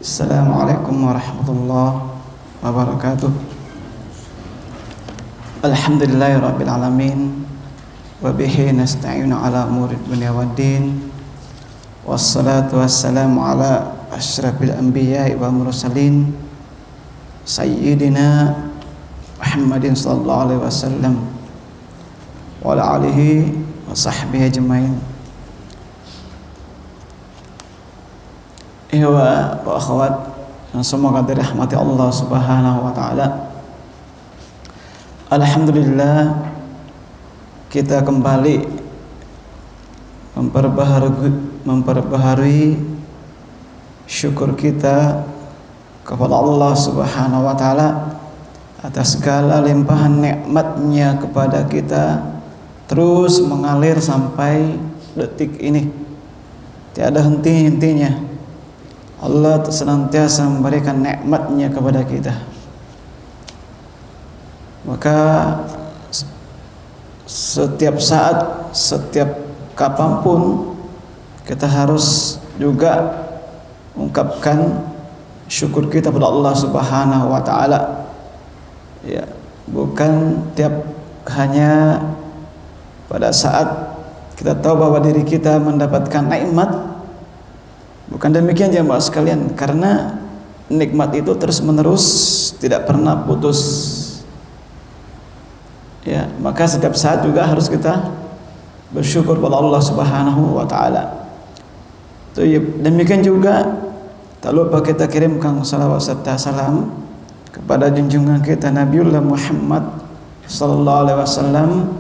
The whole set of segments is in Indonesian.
Assalamualaikum warahmatullahi wabarakatuh. Alhamdulillahirabbil alamin wa bihi nasta'inu ala umuri dunya waddin. Wassalatu wassalamu ala asyrafil anbiya'i wal mursalin sayyidina Muhammadin sallallahu alaihi wasallam wa ala alihi wa sahbihi ajmain. Ihwa wa akhwat yang semoga dirahmati Allah Subhanahu wa taala. Alhamdulillah kita kembali memperbaharui syukur kita kepada Allah Subhanahu wa taala atas segala limpahan nikmatnya kepada kita, terus mengalir sampai detik ini, tiada henti-hentinya. Allah senantiasa memberikan nikmatnya kepada kita. Maka setiap saat, setiap kapanpun kita harus juga ungkapkan syukur kita pada Allah Subhanahu wa taala. Ya, bukan hanya pada saat kita tahu bahwa diri kita mendapatkan nikmat. Bukan demikian jemaah sekalian, karena nikmat itu terus menerus, tidak pernah putus. Ya, maka setiap saat juga harus kita bersyukur kepada Allah Subhanahu wa taala. Demikian juga tak lupa kita kirimkan salawat serta salam kepada junjungan kita Nabiullah Muhammad sallallahu alaihi wasallam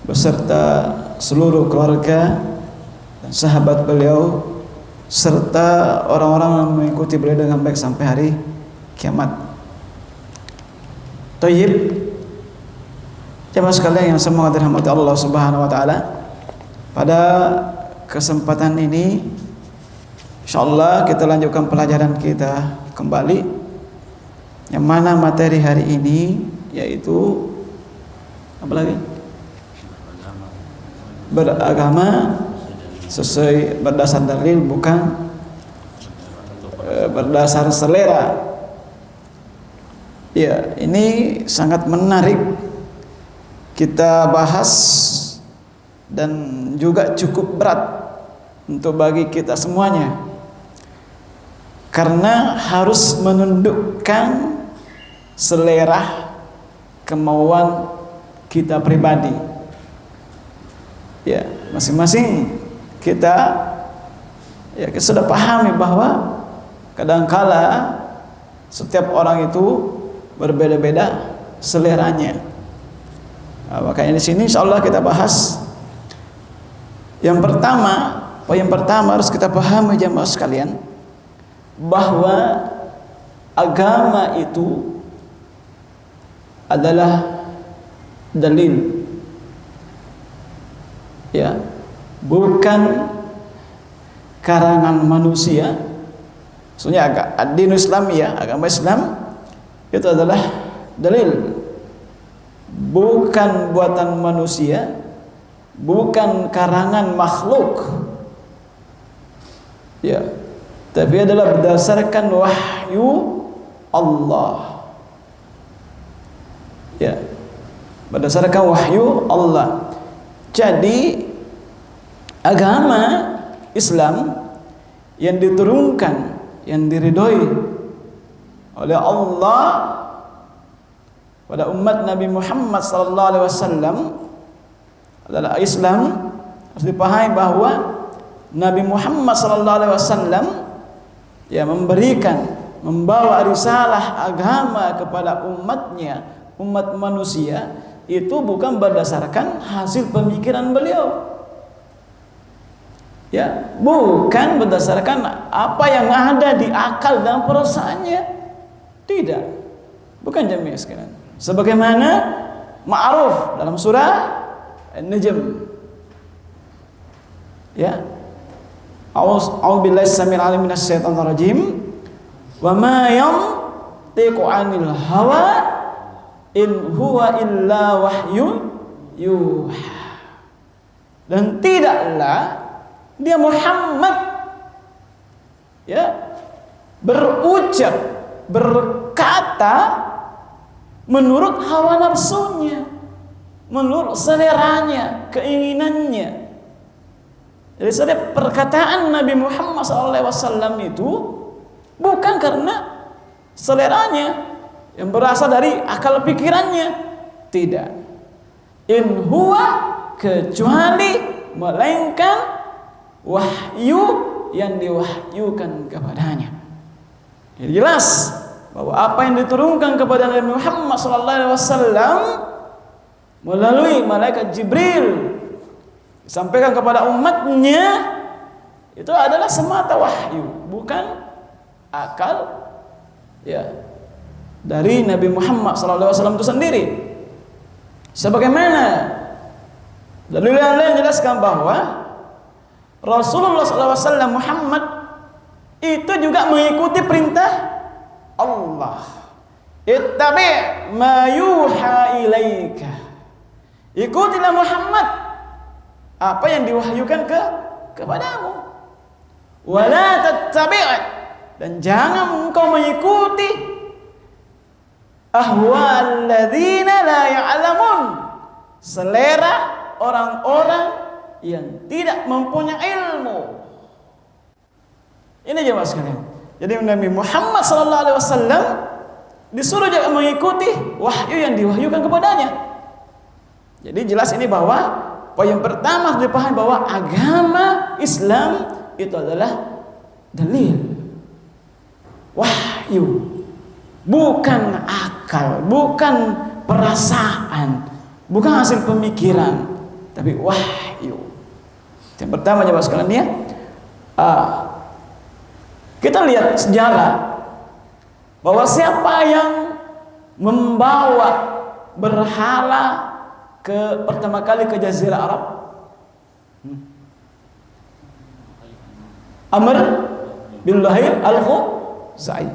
beserta seluruh keluarga dan sahabat beliau, serta orang-orang yang mengikuti beliau dengan baik sampai hari kiamat. Thayyib, jemaah sekalian yang semoga dirahmati Allah Subhanahu wa taala. Pada kesempatan ini insyaallah kita lanjutkan pelajaran kita kembali, yang mana materi hari ini yaitu apa lagi? Beragama sesuai berdasar dalil, bukan berdasar selera. Ya, ini sangat menarik kita bahas dan juga cukup berat untuk bagi kita semuanya, karena harus menundukkan selera kemauan kita pribadi. Ya, masing-masing kita sudah pahami bahwa kadangkala setiap orang itu berbeda-beda seleranya. Nah, makanya di sini insyaallah kita bahas yang pertama harus kita pahami jemaah sekalian, bahwa agama itu adalah dalil, ya, bukan karangan manusia. Maksudnya ad-din Islam, ya, agama Islam itu adalah dalil, bukan buatan manusia, bukan karangan makhluk, ya, tapi adalah berdasarkan wahyu Allah, ya, berdasarkan wahyu Allah. Jadi agama Islam yang diturunkan, yang diridhoi oleh Allah pada umat Nabi Muhammad sallallahu alaihi wasallam adalah Islam. Harus dipahami bahwa Nabi Muhammad sallallahu alaihi wasallam membawa risalah agama kepada umatnya, umat manusia, itu bukan berdasarkan hasil pemikiran beliau. Ya, bukan berdasarkan apa yang ada di akal dan perasaannya. Tidak. Bukan jemaah sekalian. Sebagaimana ma'ruf dalam surah An-Najm. Ya. A'udzubillahi samil alim minasy syaithanir rajim. Wa ma yantiqu 'anil hawa in huwa illa wahyun yuha. Dan tidaklah dia Muhammad, ya, berucap, berkata menurut hawa nafsunya, menurut seleranya, keinginannya. Jadi setiap perkataan Nabi Muhammad SAW itu bukan karena seleranya yang berasal dari akal pikirannya, tidak. In huwa, kecuali melainkan wahyu yang diwahyukan kepadanya. Jadi jelas bahwa apa yang diturunkan kepada Nabi Muhammad SAW melalui malaikat Jibril disampaikan kepada umatnya itu adalah semata wahyu, bukan akal ya dari Nabi Muhammad SAW itu sendiri. Sebagaimana dalil yang lain jelaskan bahwa Rasulullah SAW Muhammad itu juga mengikuti perintah Allah. Ittabi' ma yuha ilaika. Ikutilah Muhammad apa yang diwahyukan kepadamu. Wala tattabi', dan jangan engkau mengikuti ahwa'al ladzina la ya'lamun, selera orang-orang yang tidak mempunyai ilmu. Ini jemaah sekalian. Jadi Nabi Muhammad SAW disuruh juga mengikuti wahyu yang diwahyukan kepadanya. Jadi jelas ini bahwa poin pertama harus dipahami bahwa agama Islam itu adalah dalil, wahyu, bukan akal, bukan perasaan, bukan hasil pemikiran, tapi wahyu. Yang pertama jemaah sekalian ya, kita lihat sejarah bahwa siapa yang membawa berhala pertama kali ke Jazirah Arab? Amr bin Luhai al-Khuzai.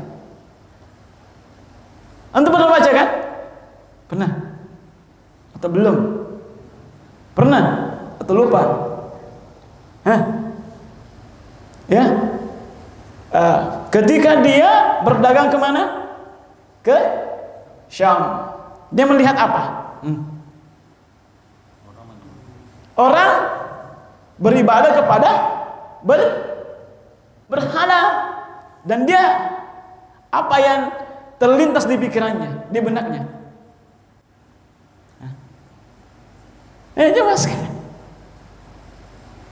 Antum pernah baca kan? Pernah? Atau belum? Pernah? Atau lupa? Hah? Ya? Ketika dia berdagang kemana? Ke Syam. Dia melihat apa? Orang beribadah kepada berhala, dan dia apa yang terlintas di pikirannya, di benaknya? Jelas kan?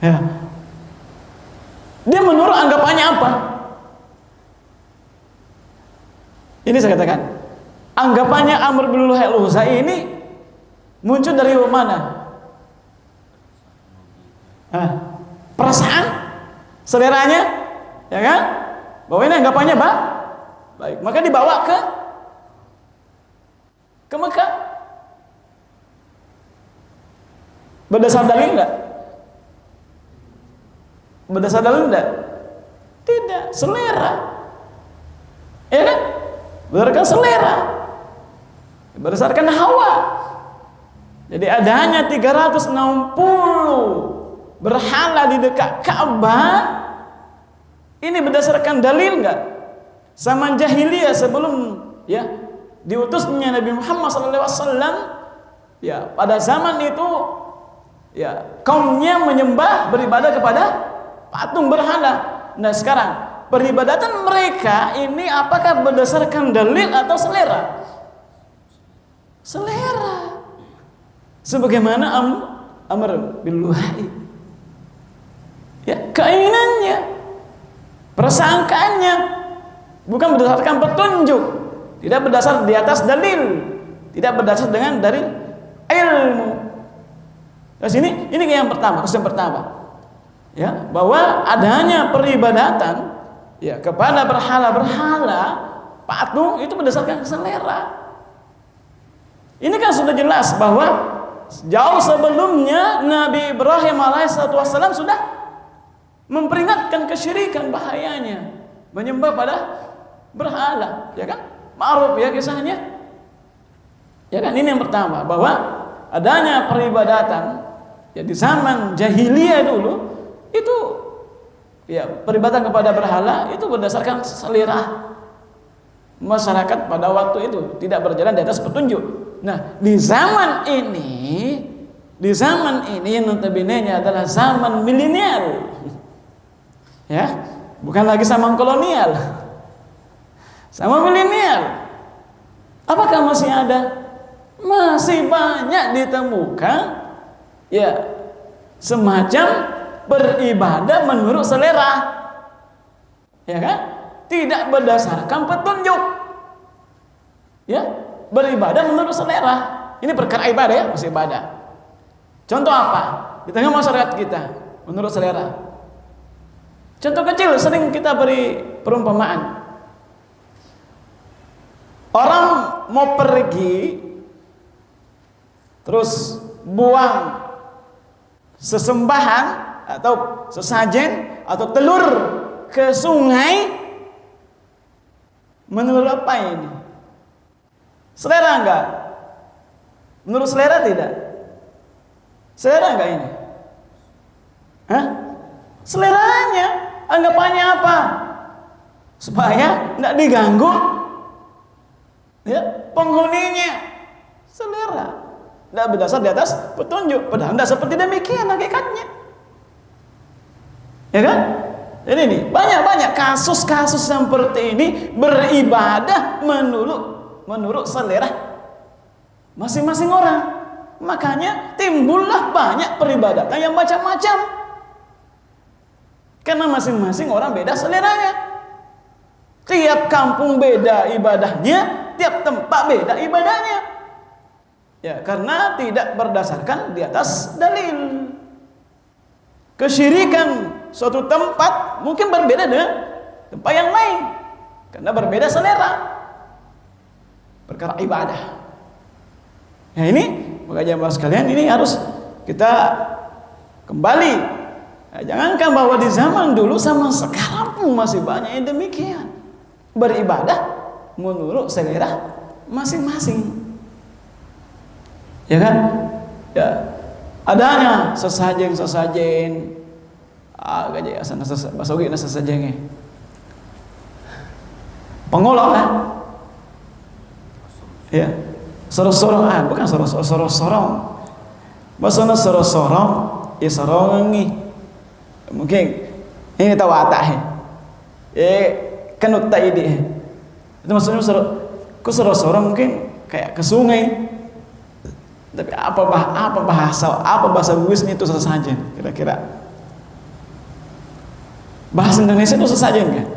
Ya. Dia menurut anggapannya apa? Ini saya katakan, anggapannya Amr bin Luhai al-Khuzai ini muncul dari mana? Perasaan, seleranya, ya kan? Bahwa ini anggapannya baik, maka dibawa ke Mekah. Berdasar dalil enggak? Berdasar dalil enggak? Tidak, selera. Ya kan? Berdasarkan selera, berdasarkan hawa. Jadi ada hanya 360 berhala di dekat Ka'bah. Ini berdasarkan dalil enggak? Zaman jahiliyah sebelum ya diutusnya Nabi Muhammad SAW, ya pada zaman itu ya kaumnya menyembah, beribadah kepada patung berhala. Nah sekarang peribadatan mereka ini apakah berdasarkan dalil atau selera? Selera. Sebagaimana Amr bin Luhai, ya keinginannya, persangkaannya, bukan berdasarkan petunjuk, tidak berdasar di atas dalil, tidak berdasar dengan dari ilmu. Terus ini yang pertama, kesan pertama, ya bahwa adanya peribadatan ya kepada berhala-berhala, patung itu berdasarkan selera. Ini kan sudah jelas bahwa jauh sebelumnya Nabi Ibrahim alaihissalam sudah memperingatkan kesyirikan, bahayanya menyembah pada berhala, ya kan? Ma'ruf ya kisahnya. Ya kan, ini yang pertama, bahwa adanya peribadatan ya di zaman jahiliyah dulu itu Ya, peribadatan kepada berhala itu berdasarkan selera masyarakat pada waktu itu, tidak berjalan di atas petunjuk. Nah, di zaman ini yang notabene-nya adalah zaman milenial. Ya, bukan lagi zaman kolonial. Zaman milenial. Apakah masih ada? Masih banyak ditemukan ya semacam beribadah menurut selera. Ya kan? Tidak berdasarkan petunjuk. Ya, beribadah menurut selera. Ini perkara ibadah ya, masih ibadah. Contoh apa? Di tengah masyarakat kita menurut selera. Contoh kecil sering kita beri perumpamaan. Orang mau pergi terus buang sesembahan atau sesajen atau telur ke sungai, menurut apa ini? Selera enggak? Menurut selera tidak? Selera enggak ini? Hah? Seleranya, anggapannya apa? Supaya enggak diganggu ya penghuninya. Selera. Tidak berdasar di atas petunjuk, padahal tidak seperti demikian hakikatnya, ya kan? Jadi ini banyak kasus-kasus seperti ini beribadah menurut selera masing-masing orang. Makanya timbullah banyak peribadatan yang macam-macam, karena masing-masing orang beda seleranya. Tiap kampung beda ibadahnya, tiap tempat beda ibadahnya. Ya, karena tidak berdasarkan di atas dalil. Kesyirikan suatu tempat mungkin berbeda dengan tempat yang lain, karena berbeda selera perkara ibadah. Ya, ini maka jamaah sekalian, ini harus kita kembali. Nah, jangankan bahwa di zaman dulu sama sekarang pun masih banyak yang demikian, beribadah menurut selera masing-masing. Ya kan? Ya. Adanya sesajen gajah asana basogi na sesajengnya. Pengolok kan? Ya. Sorong-sorong bukan sorong-sorong. Basana sorong-sorong, ya sorongi. Mungkin ini tahu atah. Kanut tak ide. Itu maksudnya sorong mungkin kayak ke sungai. Tapi apa bahasa Bugisnya itu sesajen kira-kira? Bahasa Indonesia itu sesajen kan?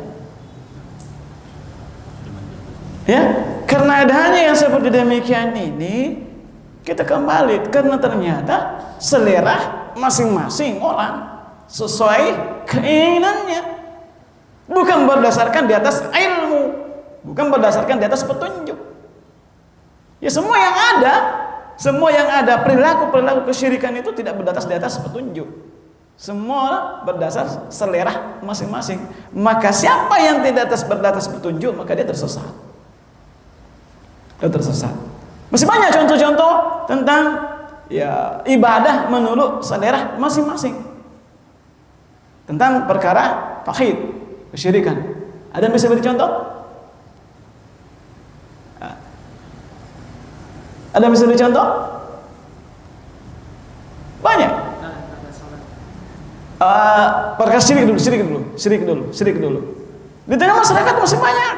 Ya, karena adanya yang seperti demikian ini, kita kembali karena ternyata selera masing-masing orang sesuai keinginannya, bukan berdasarkan di atas ilmu, bukan berdasarkan di atas petunjuk. Ya, semua yang ada perilaku kesyirikan itu tidak berdasar di atas petunjuk. Semua berdasar selera masing-masing. Maka siapa yang tidak berdasar petunjuk, maka dia tersesat. Masih banyak contoh-contoh tentang ya ibadah menurut selera masing-masing. Tentang perkara tauhid, kesyirikan. Ada yang bisa beri contoh? Ada yang bisa beri contoh? Banyak. Perkara syirik dulu. Di tengah masyarakat masih banyak.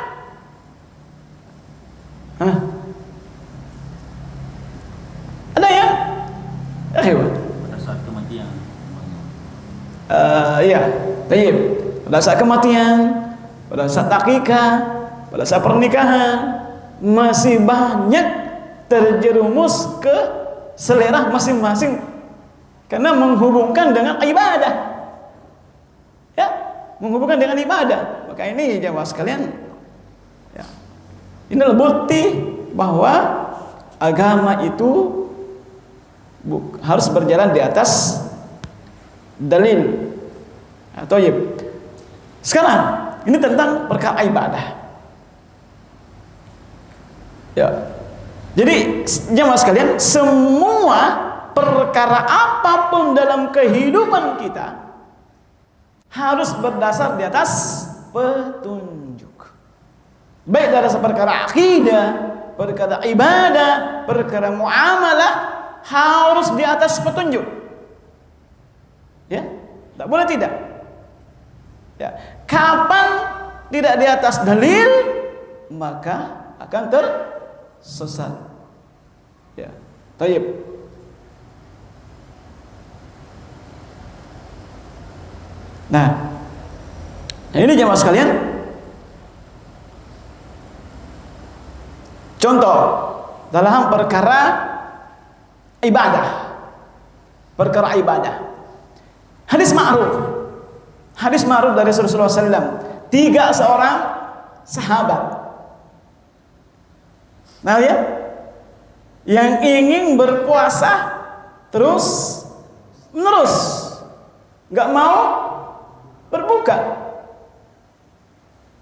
Ada ya? Pada saat kematian. Iya, tayyib. Pada saat kematian, pada saat akikah, pada saat pernikahan, masih banyak terjerumus ke selera masing-masing karena menghubungkan dengan ibadah. Ya, menghubungkan dengan ibadah. Maka ini jamaah sekalian, ya, ini adalah bukti bahwa agama itu harus berjalan di atas dalil. Atau ya. Sekarang ini tentang perkara ibadah. Ya. Jadi jemaah sekalian, semua perkara apapun dalam kehidupan kita harus berdasar di atas petunjuk. Baik dari perkara akidah, perkara ibadah, perkara muamalah, harus di atas petunjuk. Ya, tak boleh tidak. Ya, kapan tidak di atas dalil, maka akan tersesat. Ya, tayyib. Nah, ini jemaah sekalian, contoh dalam perkara ibadah, hadis ma'ruf dari Rasulullah SAW, 3 seorang sahabat, nah ya, yang ingin berpuasa terus menerus, nggak mau berbuka.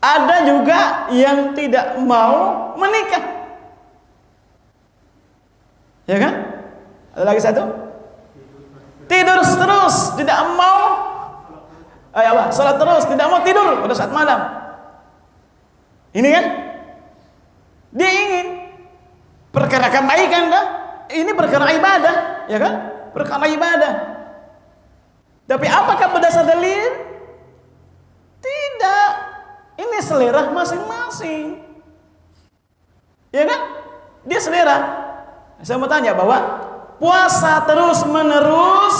Ada juga yang tidak mau menikah, ya kan? Ada lagi satu, tidur terus, tidak mau sholat terus, tidak mau tidur pada saat malam. Ini kan dia ingin perkara kebaikan kan? Ini perkara ibadah, ya kan? Perkara ibadah. Tapi apakah berdasar dalil? Tidak. Ini selera masing-masing. Ya kan? Dia selera. Saya mau tanya bahwa puasa terus menerus,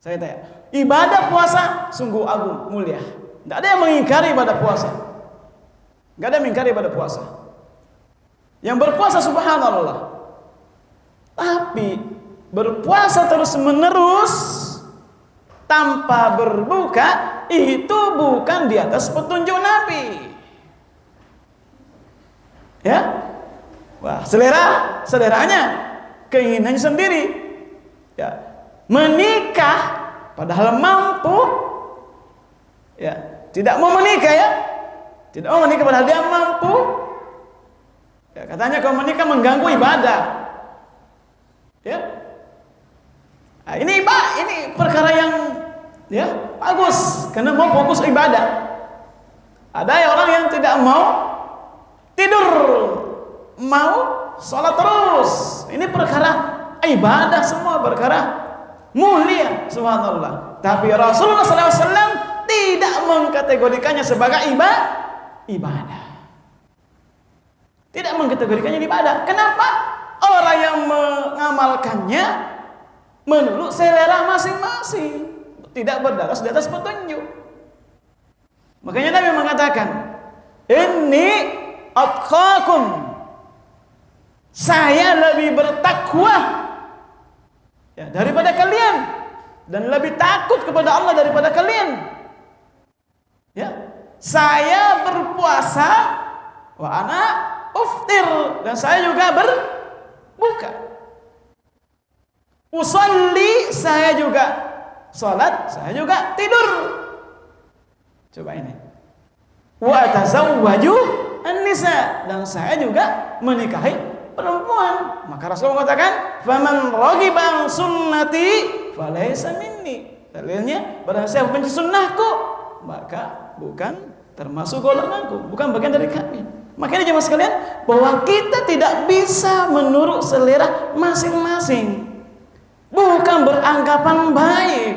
saya tanya, ibadah puasa sungguh agung, mulia. Tidak ada yang mengingkari ibadah puasa. Tidak ada yang mengingkari ibadah puasa. Yang berpuasa subhanallah. Tapi berpuasa terus menerus tanpa berbuka, itu bukan di atas petunjuk Nabi. Ya, wah, seleranya, keinginannya sendiri. Ya, menikah padahal mampu, ya, tidak mau menikah, ya, tidak mau menikah padahal dia mampu. Ya, katanya kalau menikah mengganggu ibadah. Ya, nah, ini perkara yang ya bagus karena mau fokus ibadah. Ada orang yang tidak mau tidur, mau sholat terus. Ini perkara ibadah, semua perkara mulia, subhanallah. Tapi Rasulullah SAW tidak mengkategorikannya sebagai ibadah. Tidak mengkategorikannya ibadah. Kenapa? Orang yang mengamalkannya menurut selera masing-masing, tidak berdasar di atas petunjuk. Makanya Nabi mengatakan, "Inni atqakum." Saya lebih bertakwa, ya, daripada kalian, dan lebih takut kepada Allah daripada kalian. Ya, saya berpuasa, wa ana uftir, dan saya juga berbuka. Usolli, saya juga salat, saya juga tidur. Coba ini. Wa tazawwaju an-nisa, dan saya juga menikahi perempuan. Maka Rasulullah mengatakan, "Faman raghiba an sunnati falaysa minni." Dalilnya, barang siapa benci sunnahku, maka bukan termasuk golonganku, bukan bagian dari kami. Makanya jemaah sekalian, bahwa kita tidak bisa menurut selera masing-masing. Bukan beranggapan baik,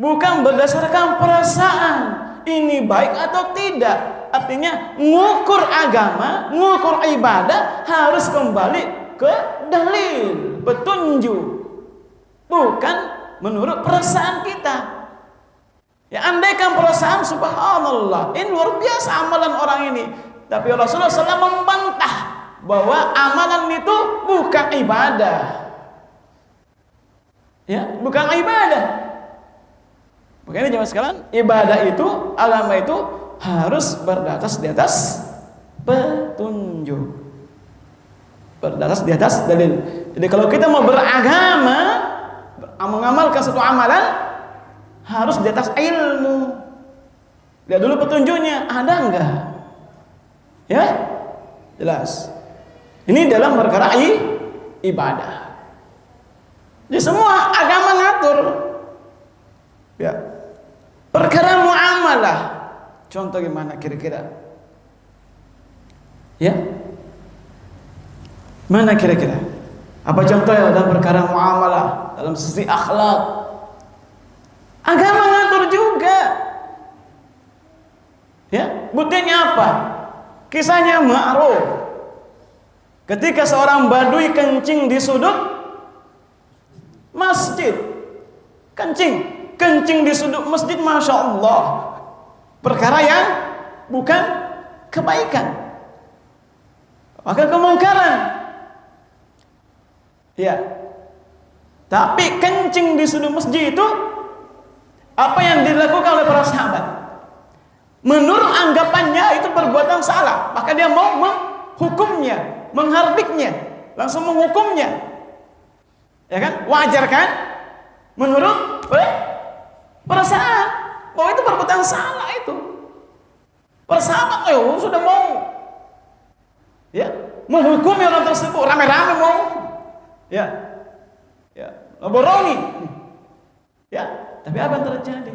bukan berdasarkan perasaan ini baik atau tidak. Artinya ngukur agama, ngukur ibadah harus kembali ke dalil, petunjuk, bukan menurut perasaan kita. Ya, andaikan perasaan, subhanallah, ini luar biasa amalan orang ini, tapi Rasulullah SAW membantah bahwa amalan itu bukan ibadah. Ya, bukan ibadah. Makanya jemaah sekalian, ibadah itu, agama itu harus berdasar di atas petunjuk, berdasar di atas dalil. Jadi kalau kita mau beragama, mengamalkan suatu amalan, harus di atas ilmu. Lihat dulu petunjuknya ada enggak? Ya, jelas. Ini dalam perkara ibadah. Jadi semua agama ngatur. Ya. Perkara muamalah, contoh gimana kira-kira? Ya, mana kira-kira? Apa contohnya dalam perkara muamalah, dalam sisi akhlak? Agama ngatur juga. Ya, buktinya apa? Kisahnya ma'ruf. Ketika seorang badui kencing di sudut masjid, kencing di sudut masjid, masya Allah, perkara yang bukan kebaikan, maka kemungkaran. Ya, tapi kencing di sudut masjid itu apa yang dilakukan oleh para sahabat? Menurut anggapannya itu perbuatan salah, maka dia mau menghukumnya, mengharbiknya, langsung menghukumnya. Ya kan? Wajar kan? Menurut perasaan bahwa itu perbuatan salah itu. Para sahabat sudah mau ya menghukumi orang tersebut, rame-rame mau ya borongi. Ya, tapi apa yang terjadi?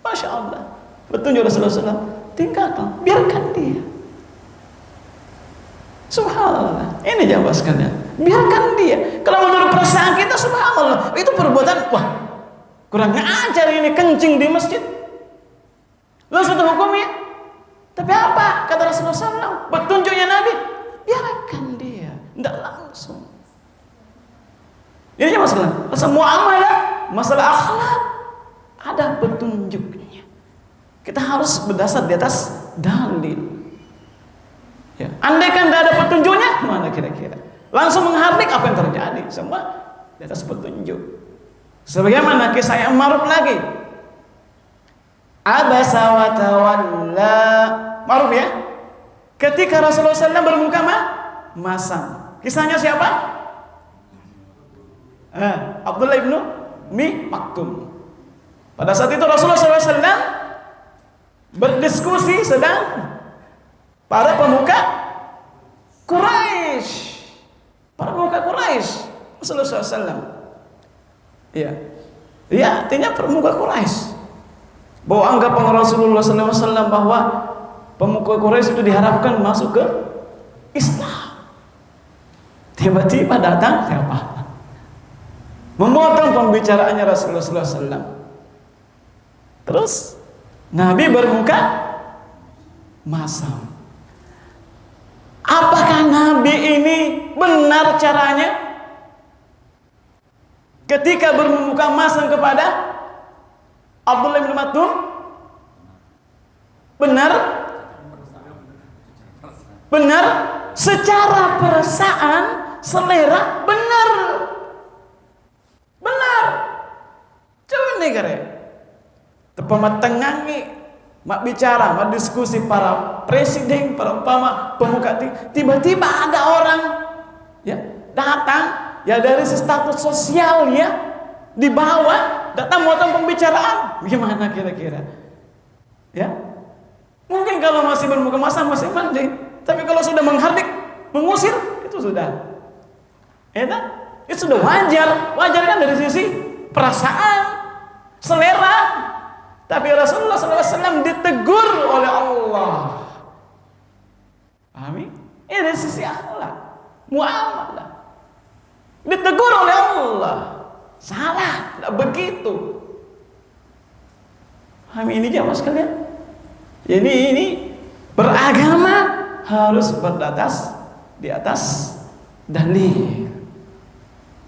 Masya Allah, petunjuk Rasulullah SAW, tinggalkan, biarkan dia. Subhanallah, ini jawab sekalian, biarkan dia. Kalau menurut perasaan kita, subhanallah, itu perbuatan, wah, kurang ajar ini, kencing di masjid, langsung terhukum ya. Tapi apa kata Rasulullah SAW, petunjuknya Nabi, biarkan dia, tidak langsung. Ini masalah muamalah, masalah akhlak, ada petunjuknya. Kita harus berdasar di atas dalil. Ya. Andai kan tidak ada petunjuknya, mana kira-kira? Langsung menghardik, apa yang terjadi? Semua di atas petunjuk. Sebagaimana kisah yang ma'ruf lagi. Abasa wa tawalla. Ma'ruf ya? Ketika Rasulullah SAW bermuka masam. Kisahnya siapa? Abdullah ibnu Maktum. Pada saat itu Rasulullah SAW berdiskusi sedang para pemuka Quraisy. Para pemuka Quraisy. Rasulullah SAW. Ya, artinya pemuka Quraisy. Bahwa anggapan Rasulullah SAW bahwa pemuka Quraisy itu diharapkan masuk ke Islam. Tiba-tiba datang siapa? Memotong pembicaraannya Rasulullah SAW. Terus Nabi bermuka masam. Apakah Nabi ini benar caranya ketika bermuka masam kepada Abdullah bin Maktum? Benar secara perasaan, selera, benar. Coba nih kare pematengangi mak bicara, mak diskusi para presiden, para pemuka, tiba-tiba ada orang ya datang ya dari status sosial ya di bawah, datang motong pembicaraan. Gimana kira-kira? Ya, mungkin kalau masih bermuka masam masih mending, tapi kalau sudah menghardik, mengusir, itu sudah itu sudah wajar kan dari sisi perasaan, selera. Tapi Rasulullah SAW ditegur oleh Allah. Pahami? Ini dari sisi akhlak, muamalah. Ditegur oleh Allah. Salah, tidak begitu. Pahami ini jamaah sekalian? Jadi ini beragama harus di atas dalil,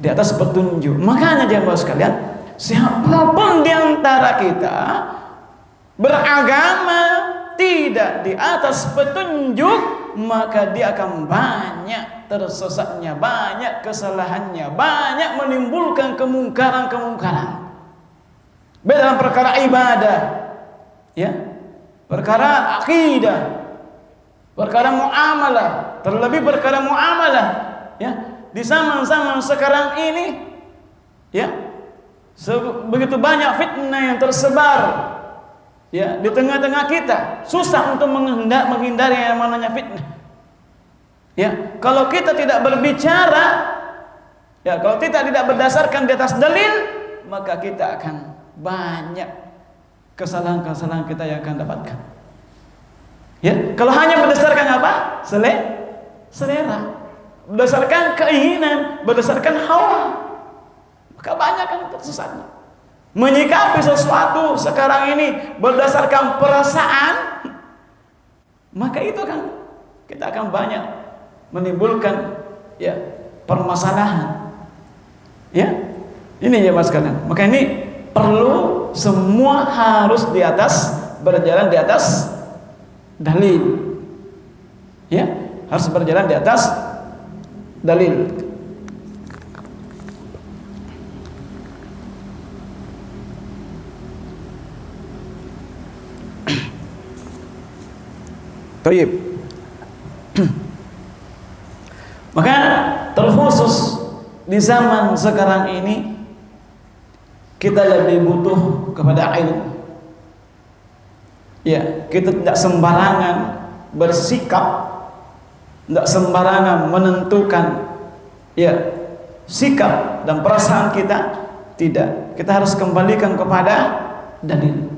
di atas petunjuk. Makanya jamaah sekalian, siapapun di antara kita beragama tidak di atas petunjuk, maka dia akan banyak tersesatnya, banyak kesalahannya, banyak menimbulkan kemungkaran-kemungkaran. Baik dalam perkara ibadah, ya, perkara akidah, perkara muamalah, terlebih perkara muamalah, ya, di zaman-zaman sekarang ini, ya, begitu banyak fitnah yang tersebar ya di tengah-tengah kita, susah untuk menghindari yang namanya fitnah. Ya, kalau kita tidak berbicara, ya, kalau kita tidak berdasarkan di atas dalil, maka kita akan banyak kesalahan-kesalahan kita yang akan dapatkan. Ya, kalau hanya berdasarkan apa? Selera, berdasarkan keinginan, berdasarkan hawa, maka banyak kan tersesatnya. Menyikapi sesuatu sekarang ini berdasarkan perasaan, maka itu kan kita akan banyak menimbulkan ya permasalahan. Ya, ini ya mas kalian. Maka ini perlu semua harus di atas, berjalan di atas dalil. Ya, harus berjalan di atas dalil. Baik. Maka terkhusus di zaman sekarang ini kita lebih butuh kepada ilmu. Ya, kita tidak sembarangan bersikap, tidak sembarangan menentukan ya sikap dan perasaan kita. Tidak, kita harus kembalikan kepada dalil.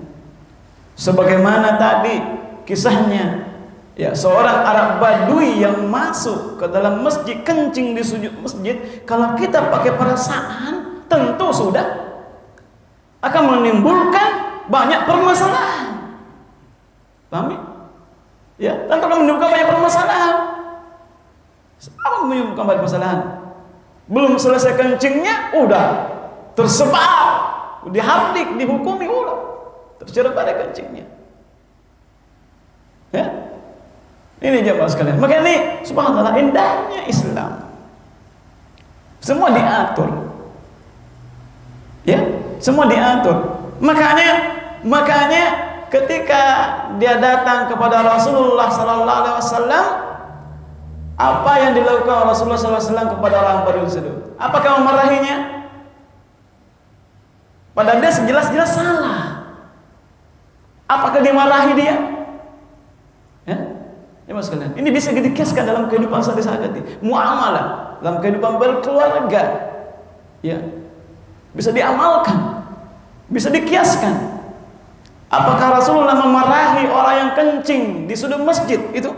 Sebagaimana tadi kisahnya ya seorang Arab Badui yang masuk ke dalam masjid, kencing di sujud masjid. Kalau kita pakai perasaan, tentu sudah akan menimbulkan banyak permasalahan. Paham ya? Tentu akan menimbulkan banyak permasalahan. Apa menimbulkan banyak permasalahan? Belum selesai kencingnya, udah tersebar, dihardik, dihukumi, udah terjerat pada kencingnya. Ya, ini jemaah sekalian. Maka ini subhanallah indahnya Islam. Semua diatur. Ya, semua diatur. Makanya ketika dia datang kepada Rasulullah sallallahu alaihi wasallam, apa yang dilakukan Rasulullah sallallahu alaihi wasallam kepada orang Badui tersebut? Apakah memarahinya? Padahal dia sejelas-jelas salah. Apakah dimarahi dia? Ya, mas sekalian, ini bisa dikiaskan dalam kehidupan sehari-hari, muamalah, dalam kehidupan berkeluarga, ya, bisa diamalkan, bisa dikiaskan. Apakah Rasulullah memarahi orang yang kencing di sudut masjid itu?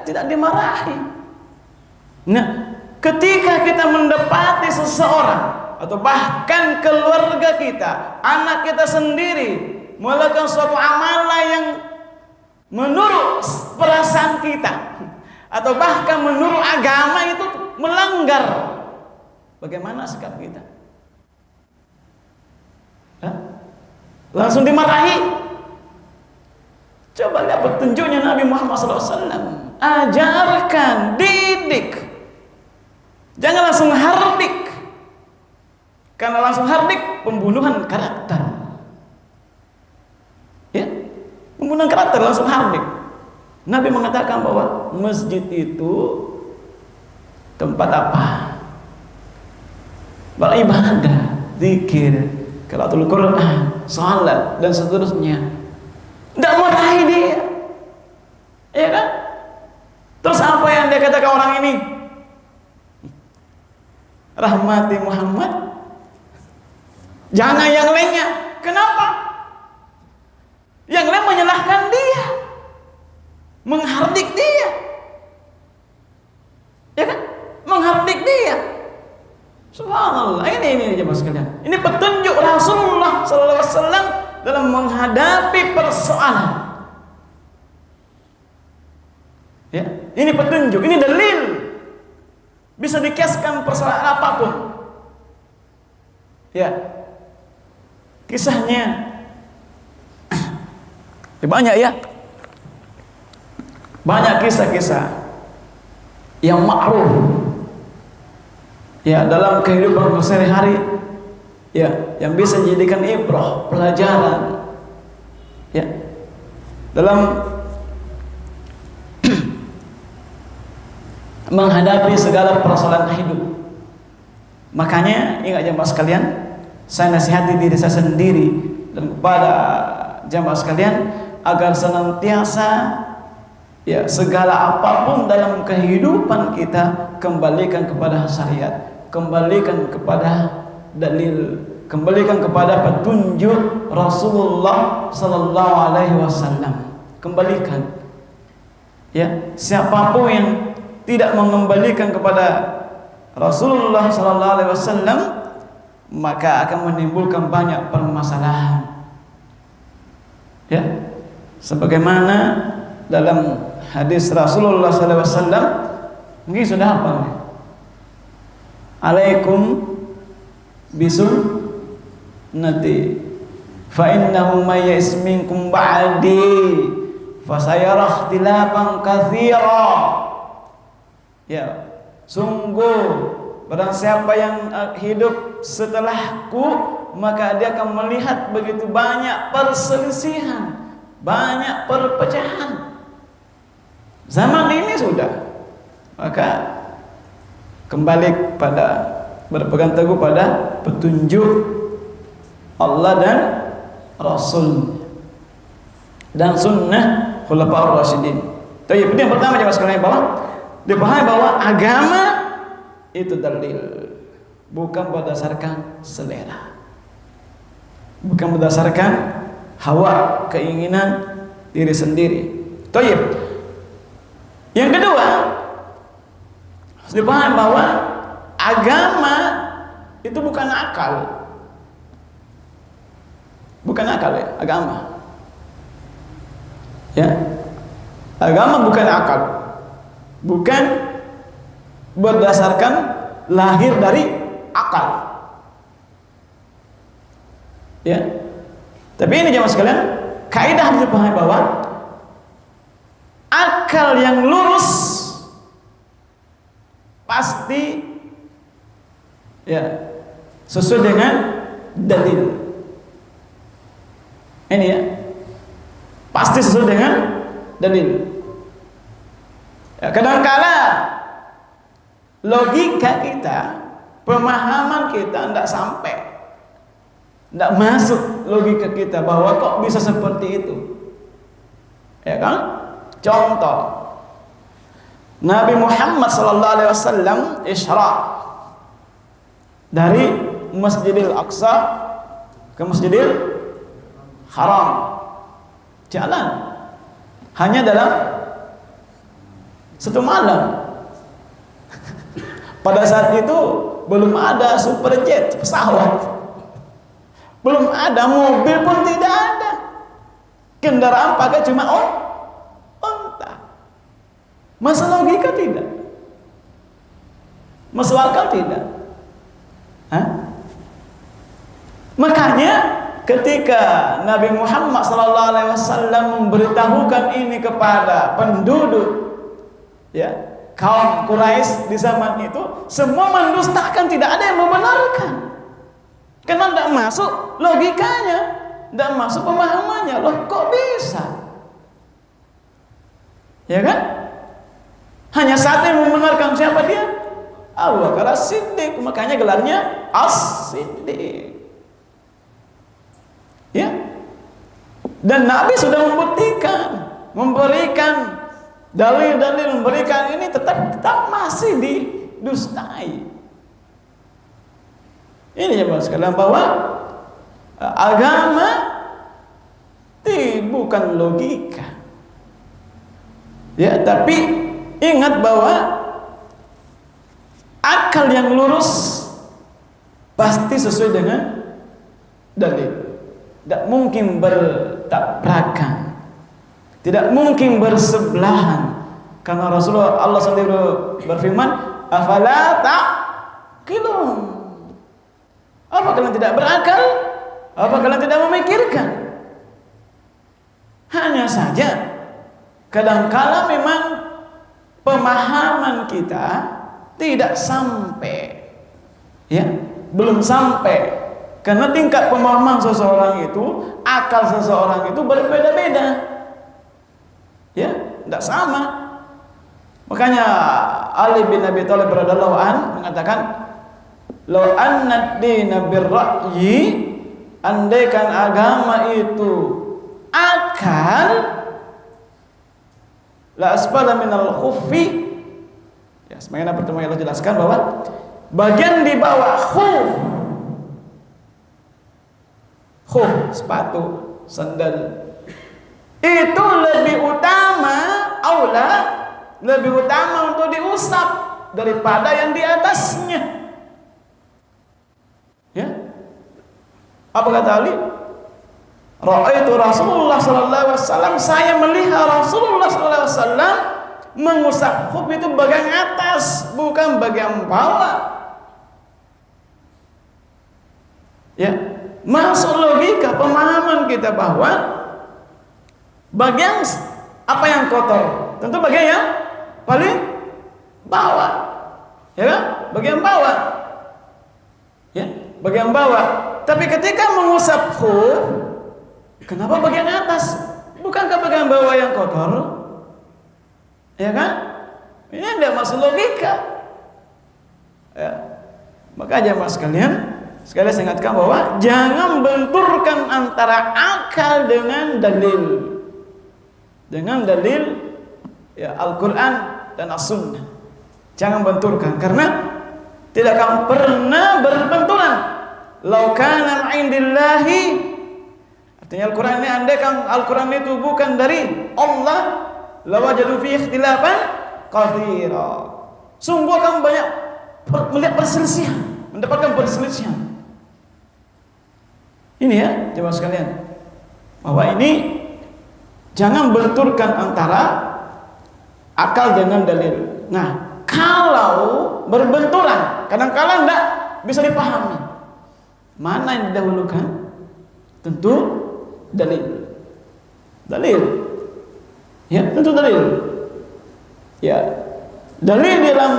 Tidak dimarahi. Nah, ketika kita mendapati seseorang atau bahkan keluarga kita, anak kita sendiri melakukan suatu amalan yang menurut perasaan kita atau bahkan menurut agama itu melanggar, bagaimana sikap kita? Hah? Langsung dimarahi? Coba lihat petunjuknya Nabi Muhammad SAW. Ajarkan, didik, jangan langsung hardik, karena langsung hardik pembunuhan karakter. Ya, pembunuhan karakter langsung hardik. Nabi mengatakan bahwa masjid itu tempat apa? Beribadah, zikir, qiraatul Quran, salat dan seterusnya. Tidak marahi dia, ya kan? Terus apa yang dia katakan orang ini? Rahmati Muhammad, jangan yang lainnya. Kenapa? Yang lain menyalahkan dia, menghardik dia, ya kan? Menghardik dia. Subhanallah, ini jemaah sekalian. Ini petunjuk Rasulullah SAW dalam menghadapi persoalan. Ya, ini petunjuk, ini dalil. Bisa dikiaskan persoalan apapun. Ya, kisahnya banyak ya. Banyak kisah-kisah yang ma'ruf ya dalam kehidupan sehari-hari, ya, yang bisa dijadikan ibrah, pelajaran, ya, dalam menghadapi segala persoalan hidup. Makanya ingat jemaah sekalian, saya nasihati diri saya sendiri dan kepada jemaah sekalian agar senantiasa ya segala apapun dalam kehidupan kita kembalikan kepada syariat, kembalikan kepada dalil, kembalikan kepada petunjuk Rasulullah sallallahu alaihi wasallam. Kembalikan. Ya, siapapun yang tidak mengembalikan kepada Rasulullah sallallahu alaihi wasallam, maka akan menimbulkan banyak permasalahan. Ya. Sebagaimana dalam hadis Rasulullah sallallahu alaihi wasallam, mungkin sudah hafal. Alaikum bisunnati fa innahu may yasminkum ba'di fasayara ikhtilafan katsira. Ya, sungguh barang siapa yang hidup setelahku, maka dia akan melihat begitu banyak perselisihan, banyak perpecahan. Zaman ini sudah, maka kembali pada berpegang teguh pada petunjuk Allah dan Rasul dan sunnah khulafaur rasyidin. Jadi yang pertama jemaah sekalian, bahwa dipahami bahwa agama itu dalil, bukan berdasarkan selera, bukan berdasarkan hawa keinginan diri sendiri. Tayyib. Yang kedua, harus dipahami bahwa agama itu bukan akal. Bukan akal ya, agama. Ya. Agama bukan akal. Bukan berdasarkan lahir dari akal. Ya. Tapi ini jemaah sekalian, kaidah harus dipahami bahwa akal yang lurus pasti ya sesuai dengan dalil. Ini ya, pasti sesuai dengan dalil. Ya, kadang-kala logika kita, pemahaman kita tidak sampai, tidak masuk logika kita bahwa kok bisa seperti itu. Ya kan? Contoh, Nabi Muhammad sallallahu alaihi wasallam Isra dari Masjidil Aqsa ke Masjidil Haram, jalan hanya dalam satu malam. Pada saat itu belum ada superjet, pesawat, belum ada mobil pun, tidak ada kendaraan, pakai cuma onta. Masa logika tidak, masuk akal tidak. Makanya ketika Nabi Muhammad SAW memberitahukan ini kepada penduduk, ya, kaum Quraisy di zaman itu, semua mendustakan, tidak ada yang membenarkan, karena tidak masuk logikanya, tidak masuk pemahamannya. Loh, kok bisa? Ya kan? Hanya satu yang membenarkan, siapa dia? Abu Bakar As-Siddiq, makanya gelarnya As-Siddiq. Ya. Dan Nabi sudah membuktikan, memberikan dalil-dalil, memberikan ini, tetap masih didustai. Ini ya Bapak sekalian, bahwa agama bukan logika. Ya, tapi ingat bahwa akal yang lurus pasti sesuai dengan dalil. Tidak mungkin bertabrakan, tidak mungkin bersebelahan, karena Rasulullah Allah sendiri berfirman, afala ta'qilun, apa kalian tidak berakal, apa kalian tidak memikirkan? Hanya saja kadangkala memang pemahaman kita tidak sampai, ya, belum sampai. Karena tingkat pemahaman seseorang itu, akal seseorang itu berbeda-beda. Ya, tidak sama. Makanya Ali bin Abi Thalib radhiyallahu anhu mengatakan, "Law anna ad-dina bir-ra'yi", andaikan agama itu akal, la asfala minal khuffi. Ya, sebagaimana pertemuan Allah jelaskan bahwa bagian di bawah khuf khuf, sepatu, sandal. Itu lebih utama, aula, lebih utama untuk diusap daripada yang di atasnya. Ya. Apa kata Ali? Ra'aitu Rasulullah sallallahu alaihi wasallam, saya melihat Rasulullah sallallahu alaihi wasallam mengusap khuf itu bagian atas, bukan bagian bawah. Ya, masuk logika pemahaman kita bahwa bagian apa yang kotor? Tentu bagian yang paling bawah. Ya kan? Bagian bawah. Ya, bagian bawah. Tapi ketika mengusap khuf, kenapa bagian atas? Bukankah bagian bawah yang kotor? Ya kan? Ini tidak masuk logika. Ya. Maka jemaah sekalian, sekali saya ingatkan bahwa jangan benturkan antara akal dengan dalil. Dengan dalil ya Al-Quran dan As-Sunnah. Jangan benturkan, karena tidak akan pernah berbenturan. Lau kana indillahi, artinya Al-Quran ini, andai kan Al-Quran itu bukan dari Allah, lawajadu fi ikhtilafan katsira. Sungguh akan banyak melihat perselisihan, mendapatkan perselisihan. Ini ya, jemaah sekalian, bahwa ini jangan benturkan antara akal dengan dalil. Nah, kalau berbenturan, kadang-kadang tidak bisa dipahami. Mana yang didahulukan? Tentu dalil. Dalil. Ya, tentu dalil. Ya, dalil dalam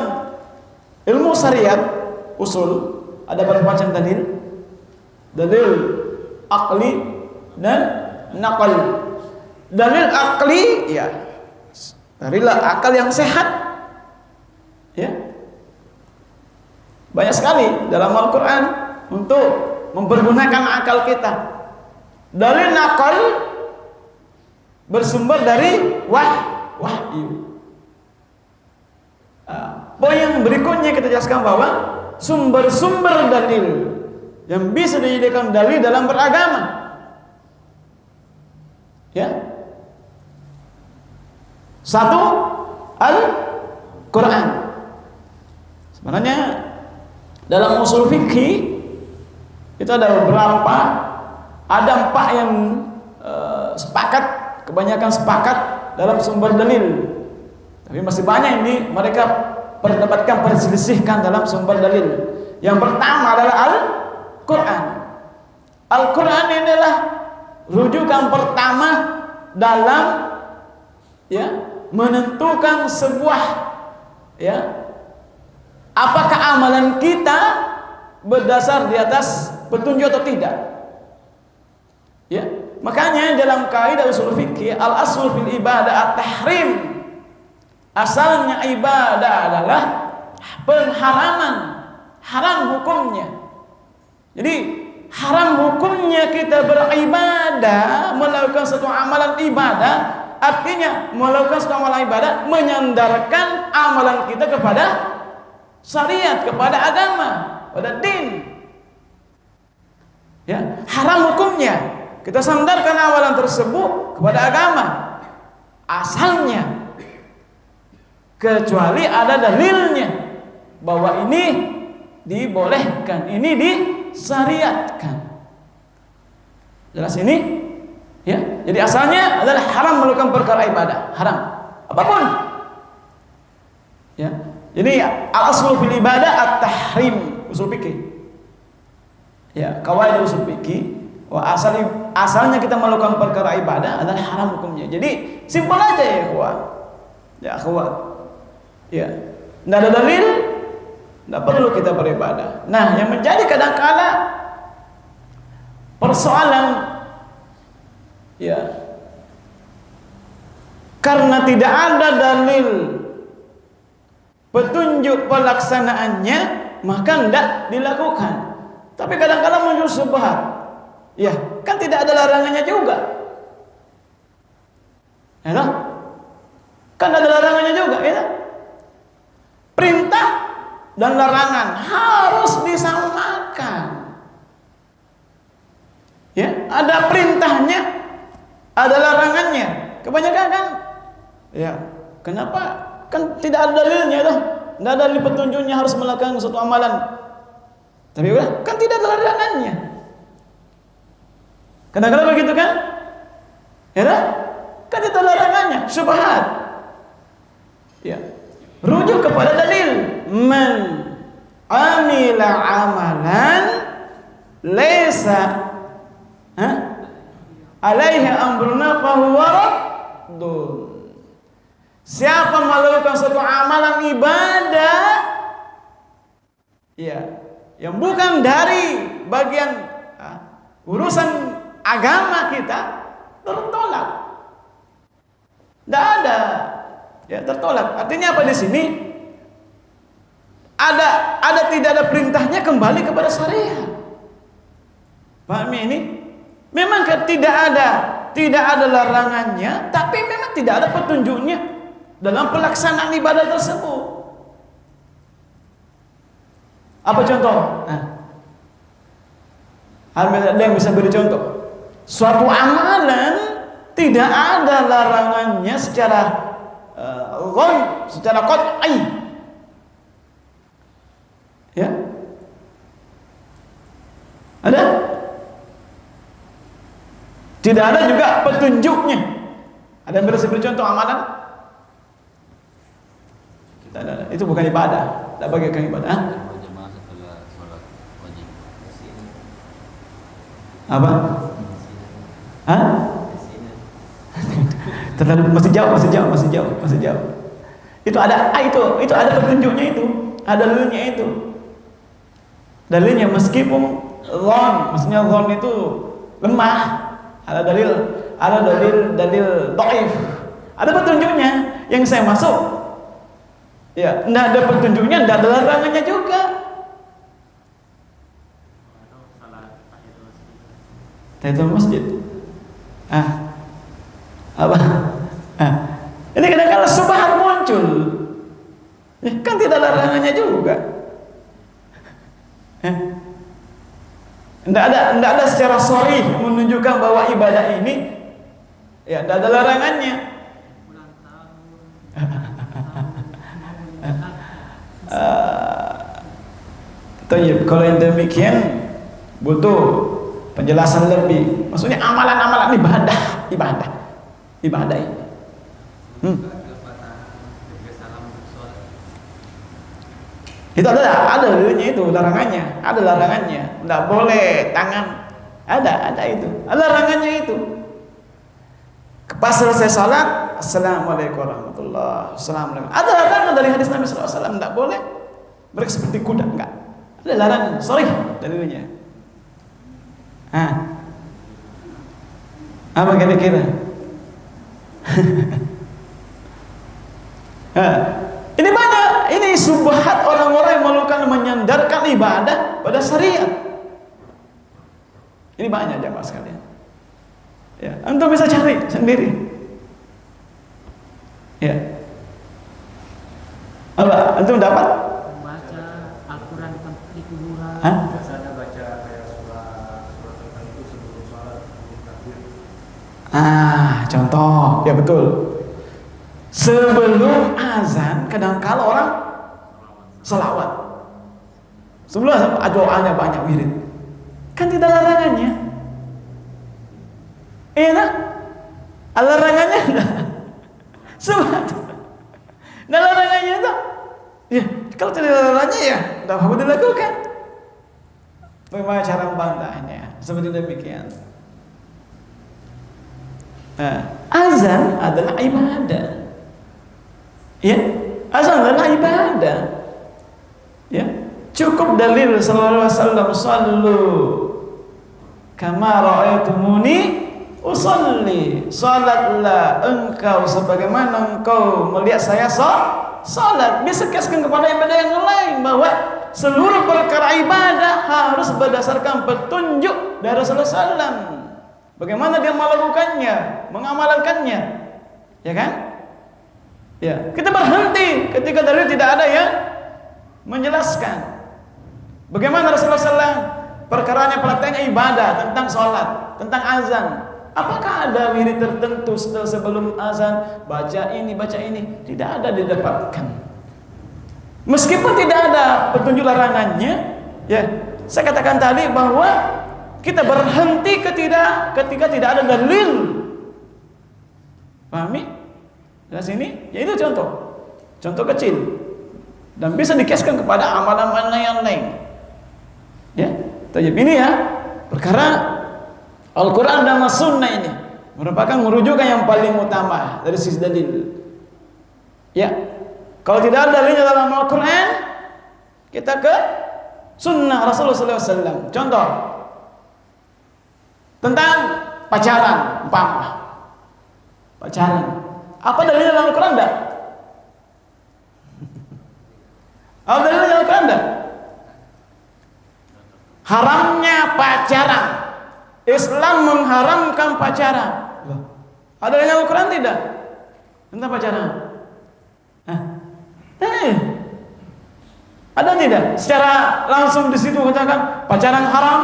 ilmu syariat usul ada berapa macam dalil? Dalil akli dan naqal. Dalil akli, ya, dalil akal yang sehat, ya, banyak sekali dalam Al-Quran untuk mempergunakan akal kita. Dalil naqal bersumber dari wahyu. Poin yang berikutnya kita jelaskan bahwa sumber-sumber dalil yang bisa dijadikan dalil dalam beragama, ya, satu, Al-Quran. Sebenarnya dalam usul fikih itu ada beberapa, ada 4 yang sepakat, kebanyakan sepakat dalam sumber dalil. Tapi masih banyak ini mereka mendapatkan perselisihkan dalam sumber dalil. Yang pertama adalah Al-Quran. Al-Quran ini adalah rujukan pertama dalam, ya, menentukan sebuah, ya, apakah amalan kita berdasar di atas petunjuk atau tidak. Ya, makanya dalam kaidah usul fikih, al-aslu fil ibadah at-tahrim. Asalnya ibadah adalah pengharaman, haram hukumnya. Jadi haram hukumnya kita beribadah, melakukan suatu amalan ibadah, artinya melakukan suatu amalan ibadah menyandarkan amalan kita kepada syariat, kepada agama, pada din. Ya, haram hukumnya kita sandarkan amalan tersebut kepada agama asalnya, kecuali ada dalilnya bahwa ini dibolehkan, ini disyariatkan. Jelas ini? Ya, jadi asalnya adalah haram melakukan perkara ibadah, haram apapun. Ya, jadi al-aslu fil ibadah at-tahrim, usul fikih. Ya, kaidah usul fikih, asalnya kita melakukan perkara ibadah adalah haram hukumnya. Jadi simpel aja ya, ikhwan. Ya, ikhwan. Ya, tidak ada dalil, tidak perlu kita beribadah. Nah, yang menjadi kadang-kala persoalan, ya, karena tidak ada dalil petunjuk pelaksanaannya, maka tidak dilakukan. Tapi kadang-kala muncul syubhat. Ya, kan tidak ada larangannya juga. Ya, kan ada larangannya juga, ya. Perintah dan larangan harus disamakan. Ya, ada perintahnya, ada larangannya. Kebanyakan kan, ya, kenapa? Kan tidak ada dalilnya dah. Tidak ada dalil petunjuknya harus melakukan suatu amalan. Tapi udah, kan tidak ada larangannya. Kadang-kadang begitu kan? Ya dah? Kan tidak ada larangannya, syubhat. Ya. Rujuk kepada dalil. Man amila amalan laisa alaihi amruna fahuwa raddun. Siapa melakukan suatu amalan ibadah, ya, yang bukan dari bagian urusan agama kita, tertolak. Tidak ada, ya, tertolak. Artinya apa di sini? Ada tidak ada perintahnya kembali kepada syariat. Paham ini? Memang tidak ada larangannya, tapi memang tidak ada petunjuknya dalam pelaksanaan ibadah tersebut. Apa contoh? Ada yang bisa beri contoh? Suatu amalan tidak ada larangannya secara qat'i. Ya? Ada? Tidak ada juga petunjuknya. Ada yang bisa beri contoh amalan? Tidak ada. Itu bukan ibadah. Tidak bagaikan ibadah. Apa? Hah? Terlalu masih jauh. Itu ada petunjuknya itu, ada dalilnya itu. Dalilnya meskipun maksudnya zon itu lemah, ada dalil dhaif. Ada petunjuknya yang saya masuk. Ya, enggak ada petunjuknya, enggak ada larangannya juga. Tahiyatul masjid. Apa? Ini kadang-kadang subhat muncul. Kan tidak ada larangannya juga. Tidak ada secara sharih menunjukkan bahwa ibadah ini ya tidak ada larangannya. Kalau yang demikian butuh penjelasan lebih. Maksudnya amalan-amalan ibadah ini. Itu ada dalilnya itu, larangannya, ada larangannya. Tidak boleh tangan, ada itu, ada larangannya itu. Pas selesai salat, assalamualaikum warahmatullahi wabarakatuh. Ada larangan dari hadis Nabi SAW, tidak boleh mereka seperti kuda, enggak. Ada larangan, sorry dalilnya. Apa kira-kira? Ini banyak, ini subhat orang-orang yang melakukan menyandarkan ibadah pada syariat. Ini banyak jamaah sekalian. Ya, antum bisa cari sendiri. Ya. Apa? Antum dapat? Baca Al-Quran di kuburan. Biasanya baca kayak surat tertentu sebelum sholat, sebelum takbir. Contoh, ya betul. Sebelum azan, kadang-kala orang selawat. Sebelum azan, doanya banyak wirid. Kan tidak larangannya. Iya nah? Larangannya enggak. Subhat. Nah larangannya itu. Ya, kalau tidak larangannya ya, tidak apa dilakukan. Bagaimana cara membantahnya? Seperti demikian. Azan adalah ibadah. Ya, azan adalah ibadah. Ya, cukup dalil sallallahu alaihi wasallam, sallu kama ra'aitumuni usalli. Salatlah engkau sebagaimana engkau melihat saya salat. Bisa kiaskan kepada ibadah yang lain bahwa seluruh perkara ibadah harus berdasarkan petunjuk dari Rasulullah SAW. Bagaimana dia melakukannya, mengamalkannya, ya kan? Ya, kita berhenti ketika dalil tidak ada yang menjelaskan. Bagaimana Rasulullah SAW perkaranya prakteknya ibadah, tentang sholat, tentang azan. Apakah ada wirid tertentu setelah sebelum azan baca ini, baca ini? Tidak ada didapatkan. Meskipun tidak ada petunjuk larangannya, ya saya katakan tadi bahwa kita berhenti ketika tidak ada dalil. Pahami? Dari sini, ya itu contoh kecil, dan bisa dikiaskan kepada amalan-amalan yang lain. Ya, tapi ini ya perkara Al-Quran dan As-Sunnah ini merupakan merujukan yang paling utama dari sisi dalil. Ya, kalau tidak ada dalilnya dalam Al-Quran, kita ke Sunnah Rasulullah SAW. Contoh tentang pacaran, umpama pacaran. Apa dalilnya dalam Al-Quran? Enggak? Apa dalilnya dalam Al-Quran? Enggak? Haramnya pacaran. Islam mengharamkan pacaran. Ada dalam Al-Quran tidak? Tentang pacaran. Ada tidak? Secara langsung di situ katakan pacaran haram.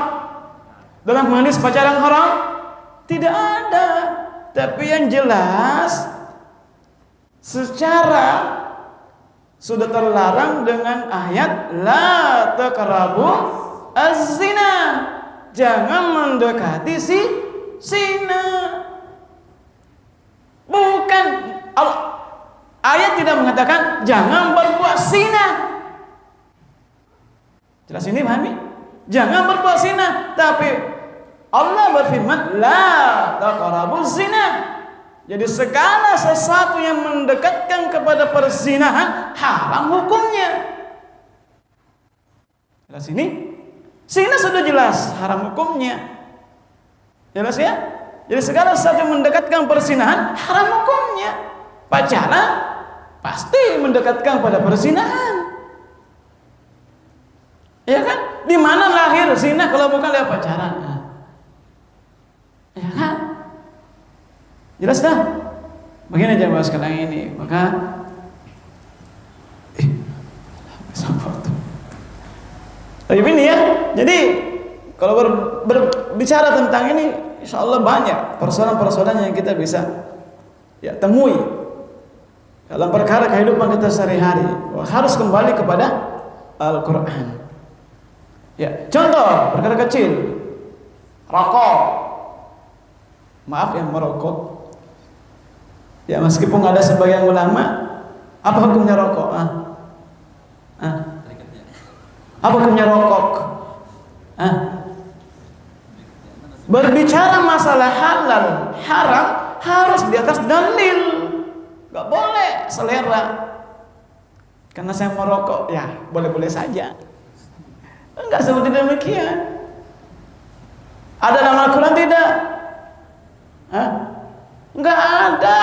Dalam hadis pacaran haram? Tidak ada. Tapi yang jelas secara sudah terlarang dengan ayat la taqrabu az-zina. Jangan mendekati si zina. Bukan ayat tidak mengatakan jangan berbuat zina. Jelas ini pahami? Jangan berbuat zina, tapi Allah berfirman la taqrabuz zina. Jadi segala sesuatu yang mendekatkan kepada perzinahan haram hukumnya. Jelas ini? Zina sudah jelas haram hukumnya. Jelas ya? Jadi segala sesuatu yang mendekatkan perzinahan haram hukumnya. Pacaran pasti mendekatkan pada perzinahan. Ya kan? Di mana lahir zina kalau bukan lewat pacaran? Ya kan? Jelas dah? Begini aja bahas sekalian ini. Maka tapi ini ya, jadi kalau berbicara tentang ini, insya Allah banyak persoalan-persoalan yang kita bisa ya temui dalam perkara kehidupan kita sehari-hari. Harus kembali kepada Al-Quran. Ya, contoh perkara kecil, rokok. Maaf yang merokok. Ya meskipun ada sebagian ulama, apa hukumnya rokok? Apa hukumnya rokok? Berbicara masalah halal, haram harus di atas dalil. Gak boleh selera. Karena saya merokok, ya boleh-boleh saja. Enggak seperti demikian. Ada dalam Al-Quran tidak? Enggak ada.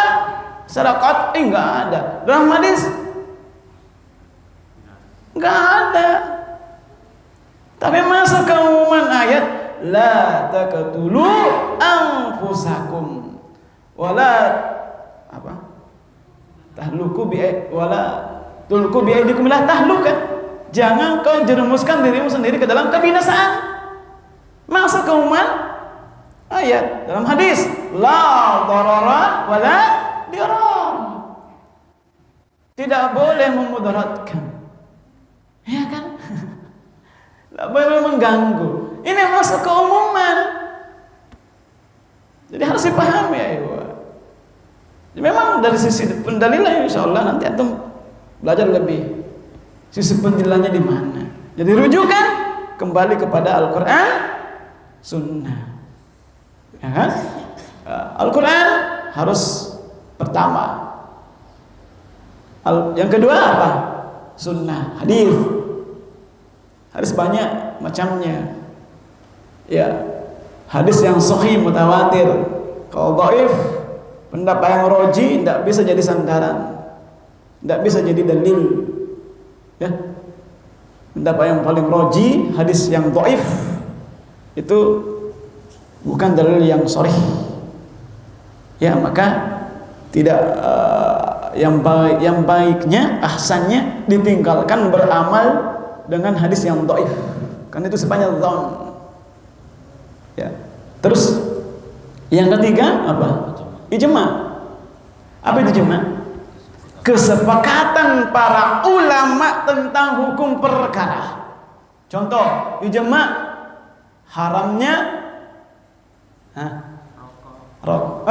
Secara qat'i enggak ada. Dalam hadis enggak ada. Tapi masuk ke umuman ayat la taqtulu anfusakum wala apa? Tahluku bi wala tulku bi aidikum la tahluka. Jangan kau jerumuskan dirimu sendiri ke dalam kebinasaan. Masuk ke umuman ayat dalam hadis la darara wala dirar. Tidak boleh memudaratkan. Ya kan? Tidak boleh mengganggu. Ini masuk keumuman. Jadi harus dipahami ya ibu. Memang dari sisi pendalilan insya Allah nanti antum belajar lebih. Sisi pendalilannya di mana? Jadi rujukan kembali kepada Al-Quran, Sunnah. Ya kan? Al-Quran harus pertama. Yang kedua apa? Sunnah, hadis. Hadis banyak macamnya. Ya, hadis yang sahih mutawatir. Kalau dhaif, pendapat yang roji tidak bisa jadi sandaran, tidak bisa jadi dalil. Ya, pendapat yang paling roji, hadis yang dhaif itu bukan dalil yang sahih. Ya, maka tidak yang baiknya, ahsannya ditinggalkan beramal dengan hadis yang dhaif. Kan itu sebanyak dhon. Ya. Terus yang ketiga apa? Ijma. Apa itu ijma? Kesepakatan para ulama tentang hukum perkara. Contoh, ijma haramnya rokok.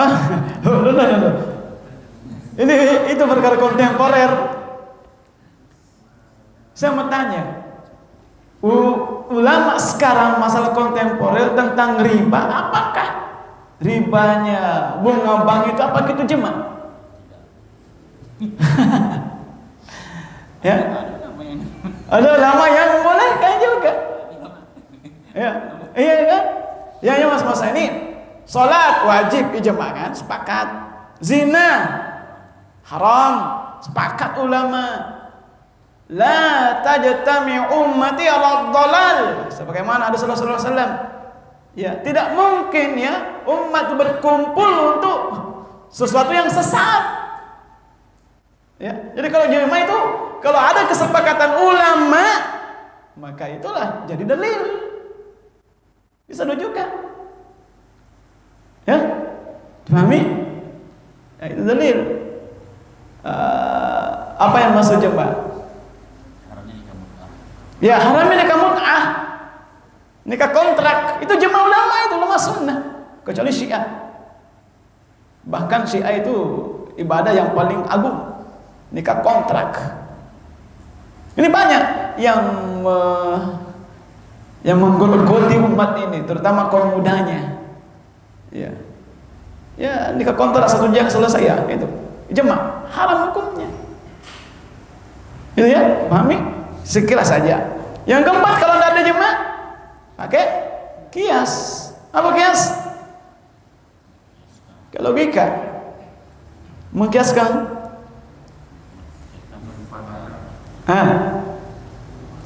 Ini itu perkara kontemporer. Saya mau tanya, ulama sekarang masalah kontemporer tentang riba, apakah ribanya bunga bank itu apa gitu jema? Ya, ada ulama yang bolehkan juga. Ya, iya kan? Ya mas ini sholat wajib ijma kan, sepakat. Zina haram, sepakat ulama. La tajtami ummati ala dhalal, sebagaimana ada Rasulullah SAW. Ya, tidak mungkin ya umat berkumpul untuk sesuatu yang sesat. Ya, jadi kalau ijma itu kalau ada kesepakatan ulama, maka itulah jadi dalil. Bisa rujukan. Ya, dipahami? Ya, itu dalil. Apa yang masuk jemaah? Ya, haramnya nikah mut'ah, nikah kontrak, itu jemaah ulama, itu ulama sunnah, kecuali Syiah. Bahkan Syiah itu ibadah yang paling agung, nikah kontrak. Ini banyak yang menggoloti umat ini, terutama kaum mudanya. Ya, nikah kontrak 1 jam selesai ya, itu jemaah haram hukumnya. Itu ya, pahami? Sekilas saja. Yang keempat, kalau tidak ada jemaah, pakai kias. Apa kias? Logika. Mengkiaskan.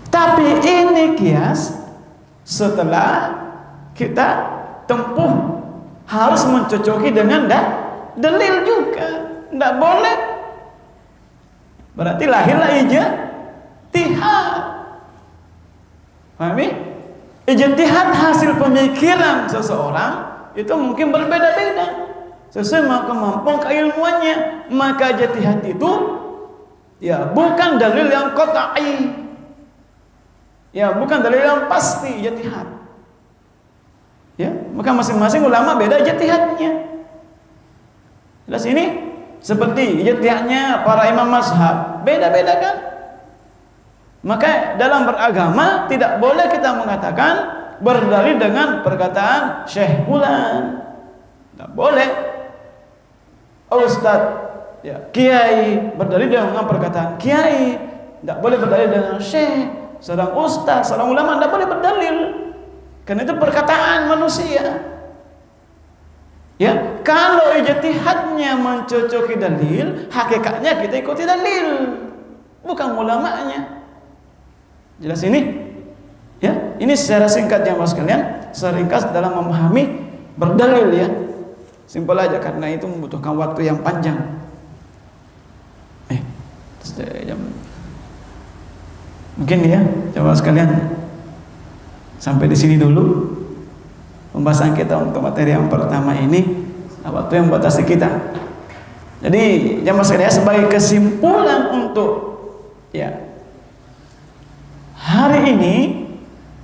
Tapi ini kias setelah kita tempuh harus mencocoki dengan dalil juga. Tidak boleh. Berarti lahirlah ijtihad. Pahami? Ijtihad hasil pemikiran seseorang itu mungkin berbeda-beda sesuai kemampuan keilmuannya. Maka ijtihad itu ya bukan dalil yang qat'i. Ya, bukan dalil yang pasti ijtihad. Ya, maka masing-masing ulama beda ijtihadnya. Jelas ini? Seperti ijtihadnya para imam mazhab beda-beda kan? Maka dalam beragama tidak boleh kita mengatakan berdalil dengan perkataan Syekh fulan. Tidak boleh. Ustaz, ya, kiai berdalil dengan perkataan kiai. Tidak boleh berdalil dengan syekh. Seorang ustaz, seorang ulama tidak boleh berdalil. Karena itu perkataan manusia. Ya, kalau ijtihadnya mencocoki dalil, hakikatnya kita ikuti dalil, bukan ulamanya. Jelas ini? Ya, ini secara singkat jamaah sekalian, seringkas dalam memahami berdalil ya. Simpel aja karena itu membutuhkan waktu yang panjang. Mungkin ya, jamaah sekalian sampai di sini dulu pembahasan kita untuk materi yang pertama ini. Waktu yang membatasi kita. Jadi jamaah sekalian sebagai kesimpulan untuk ya hari ini,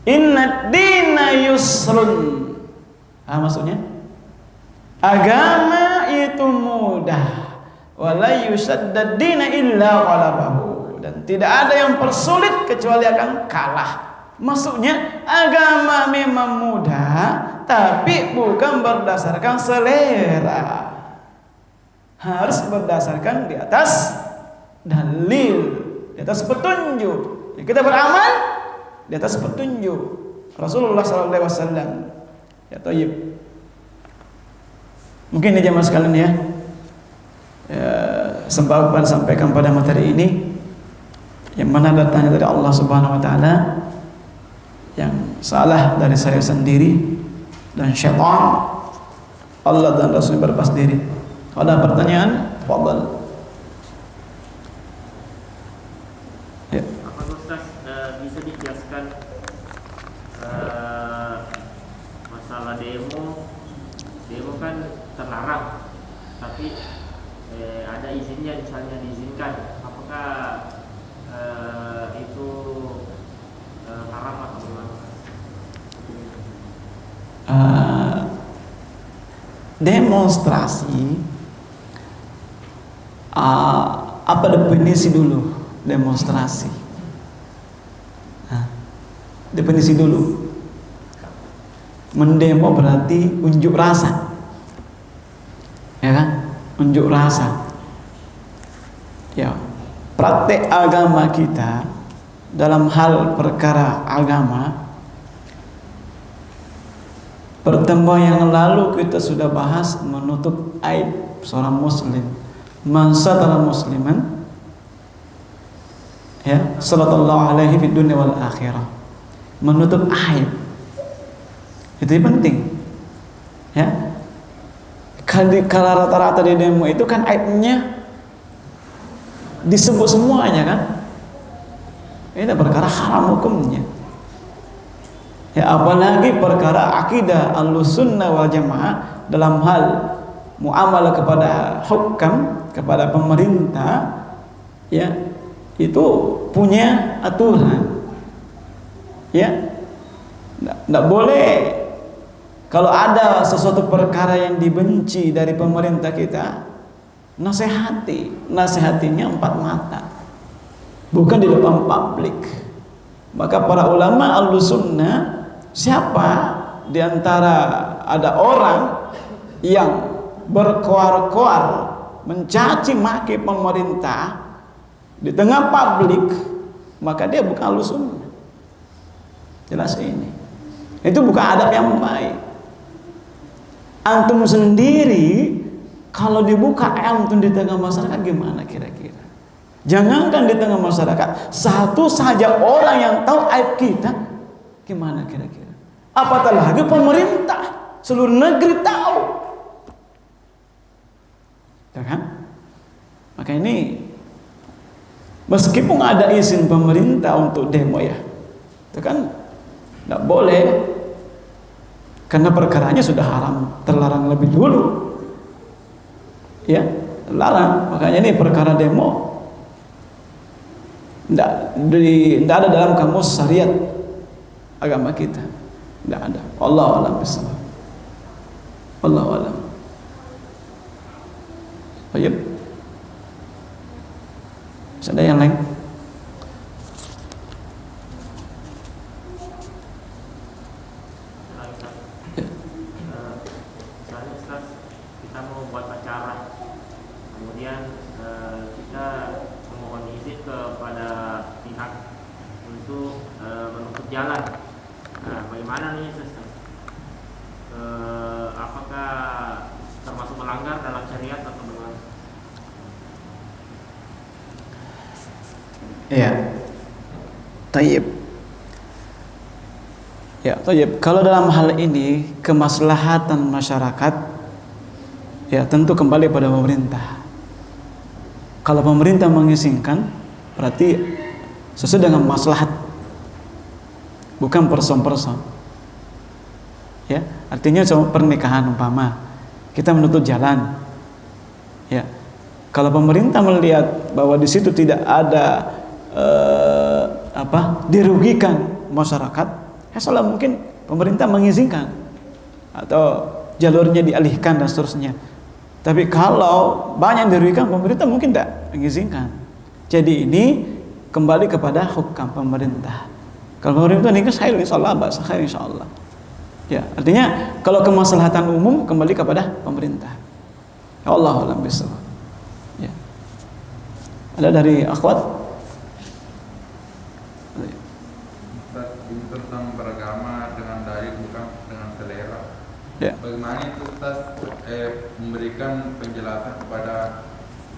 inna dina yusrun. Maksudnya agama itu mudah. Wala yusaddad dina illa qalabahu. Dan tidak ada yang persulit kecuali akan kalah. Maksudnya agama memang mudah, tapi bukan berdasarkan selera. Harus berdasarkan di atas dalil, di atas petunjuk. Kita beramal di atas petunjuk Rasulullah SAW. Ya, thayyib. Mungkin ini jamaah sekalian ya, sempat sampaikan pada materi ini yang mana datangnya dari Allah Subhanahu Wa Taala, yang salah dari saya sendiri dan syaitan. Allah dan Rasul berlepas diri. Ada pertanyaan? Fadhal. Bisa dijelaskan masalah di ada izinnya, misalnya diizinkan, apakah itu haram atau gimana? Demonstrasi, apa definisi dulu demonstrasi? Definisi dulu. Mendemo berarti unjuk rasa, ya kan? Unjuk rasa. Ya, praktek agama kita dalam hal perkara agama, pertemuan yang lalu kita sudah bahas menutup aib seorang muslim. Man satara musliman, ya, sallallahu alaihi fid dunya wal akhirah. Menutup aib itu penting, ya. Kalau rata-rata di demo itu kan aibnya disebut semuanya kan, ini perkara haram hukumnya. Ya, apalagi perkara akidah Ahlussunnah wal Jamaah dalam hal muamalah kepada hukam, kepada pemerintah, ya, itu punya aturan. Ya, tidak boleh kalau ada sesuatu perkara yang dibenci dari pemerintah kita, nasihatinya empat mata, bukan di depan publik. Maka para ulama Ahlussunnah, siapa di antara ada orang yang berkoar-koar mencaci maki pemerintah di tengah publik, maka dia bukan Ahlussunnah. Jelas ini. Itu bukan adab yang baik. Antum sendiri kalau dibuka antum di tengah masyarakat gimana kira-kira? Jangankan di tengah masyarakat, satu saja orang yang tahu aib kita, gimana kira-kira? Apatah lagi pemerintah, seluruh negeri tahu. Ya kan? Maka ini meskipun ada izin pemerintah untuk demo, ya, itu kan tidak boleh, karena perkaranya sudah haram, terlarang lebih dulu, ya, terlarang. Makanya ini perkara demo tidak ada dalam kamus syariat agama kita, tidak ada. Wallahu a'lam bishawab. Wallahu a'lam. Baik. Ada yang lain? Ya, tayyib. Ya, tayyib. Kalau dalam hal ini kemaslahatan masyarakat, ya tentu kembali pada pemerintah. Kalau pemerintah mengizinkan, berarti sesuai dengan maslahat, bukan person-person. Ya, artinya sama pernikahan umpama kita menutup jalan. Ya, kalau pemerintah melihat bahwa di situ tidak ada dirugikan masyarakat, ya salah mungkin pemerintah mengizinkan atau jalurnya dialihkan dan seterusnya. Tapi kalau banyak dirugikan, pemerintah mungkin tidak mengizinkan. Jadi ini kembali kepada hukum pemerintah. Kalau pemerintah ini khair insyaallah, bahasa khair insyaallah. Ya, artinya kalau kemaslahatan umum kembali kepada pemerintah. Ya Allah a'lam bishawab. Ya. Ada dari akhwat? Ini tentang beragama dengan dalil bukan dengan selera. Ya. Bagaimana itu Ustaz memberikan penjelasan kepada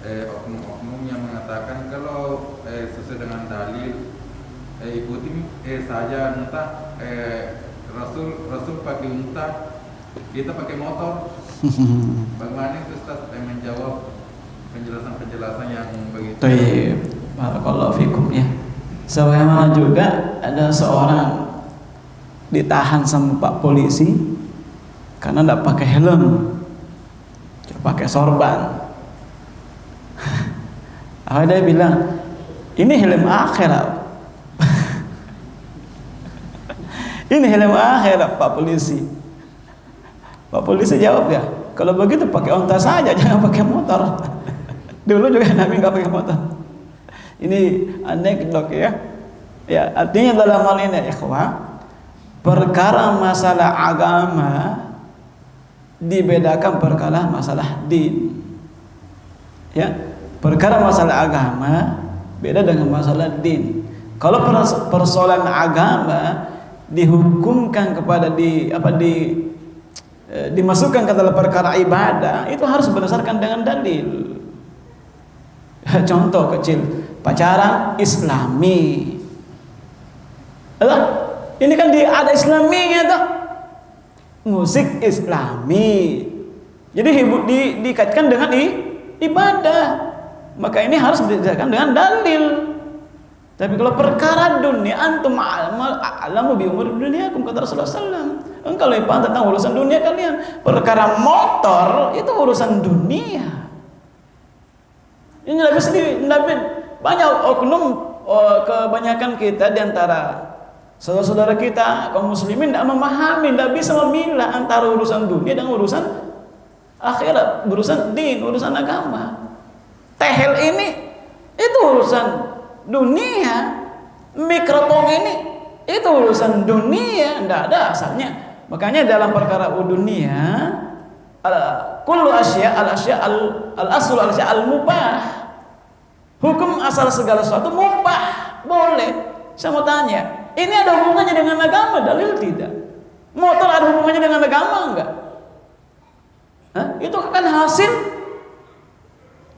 oknum-oknum yang mengatakan kalau sesuai dengan dalil ikuti saja, entah Rasul pakai unta, kita pakai motor. Bagaimana itu Ustaz menjawab penjelasan-penjelasan yang begitu? Baik, barakallahu fikum ya. Sebagaimana juga ada seorang ditahan sama Pak polisi karena tidak pakai helm, pakai sorban. Dia bilang, ini helm akhirat. Ini helm akhirat, Pak Polisi. Pak Polisi jawab ya, kalau begitu pakai onta saja, jangan pakai motor. Dulu juga Nabi nggak pakai motor. Ini anekdot ya. Ya, artinya dalam hal ini ikhwah, perkara masalah agama dibedakan perkara masalah din. Ya, perkara masalah agama beda dengan masalah din. Kalau persoalan agama dihukumkan kepada dimasukkan ke dalam perkara ibadah, itu harus berdasarkan dengan dalil. Contoh kecil, pacaran Islami. Ini kan ada Islaminya tuh. Musik Islami. Jadi dikaitkan dengan ibadah. Maka ini harus didasarkan dengan dalil. Tapi kalau perkara dunia, antum a'lamu bi umur dunyakum, kata Rasulullah SAW. Engkau lebih paham tentang urusan dunia kalian. Perkara motor itu urusan dunia. Ini Nabi sendiri, banyak oknum, kebanyakan kita diantara saudara-saudara kita kaum muslimin tidak memahami, tidak bisa memilah antara urusan dunia dan urusan akhirat, urusan din, urusan agama. Tehel ini itu urusan dunia, mikrofon ini itu urusan dunia, tidak ada asalnya. Makanya dalam perkara dunia, kullu asya al-aslu al-asya al-mubah. Hukum asal segala sesuatu mubah, boleh. Saya mau tanya, ini ada hubungannya dengan agama? Dalil tidak. Motor ada hubungannya dengan agama enggak? Itu kan hasil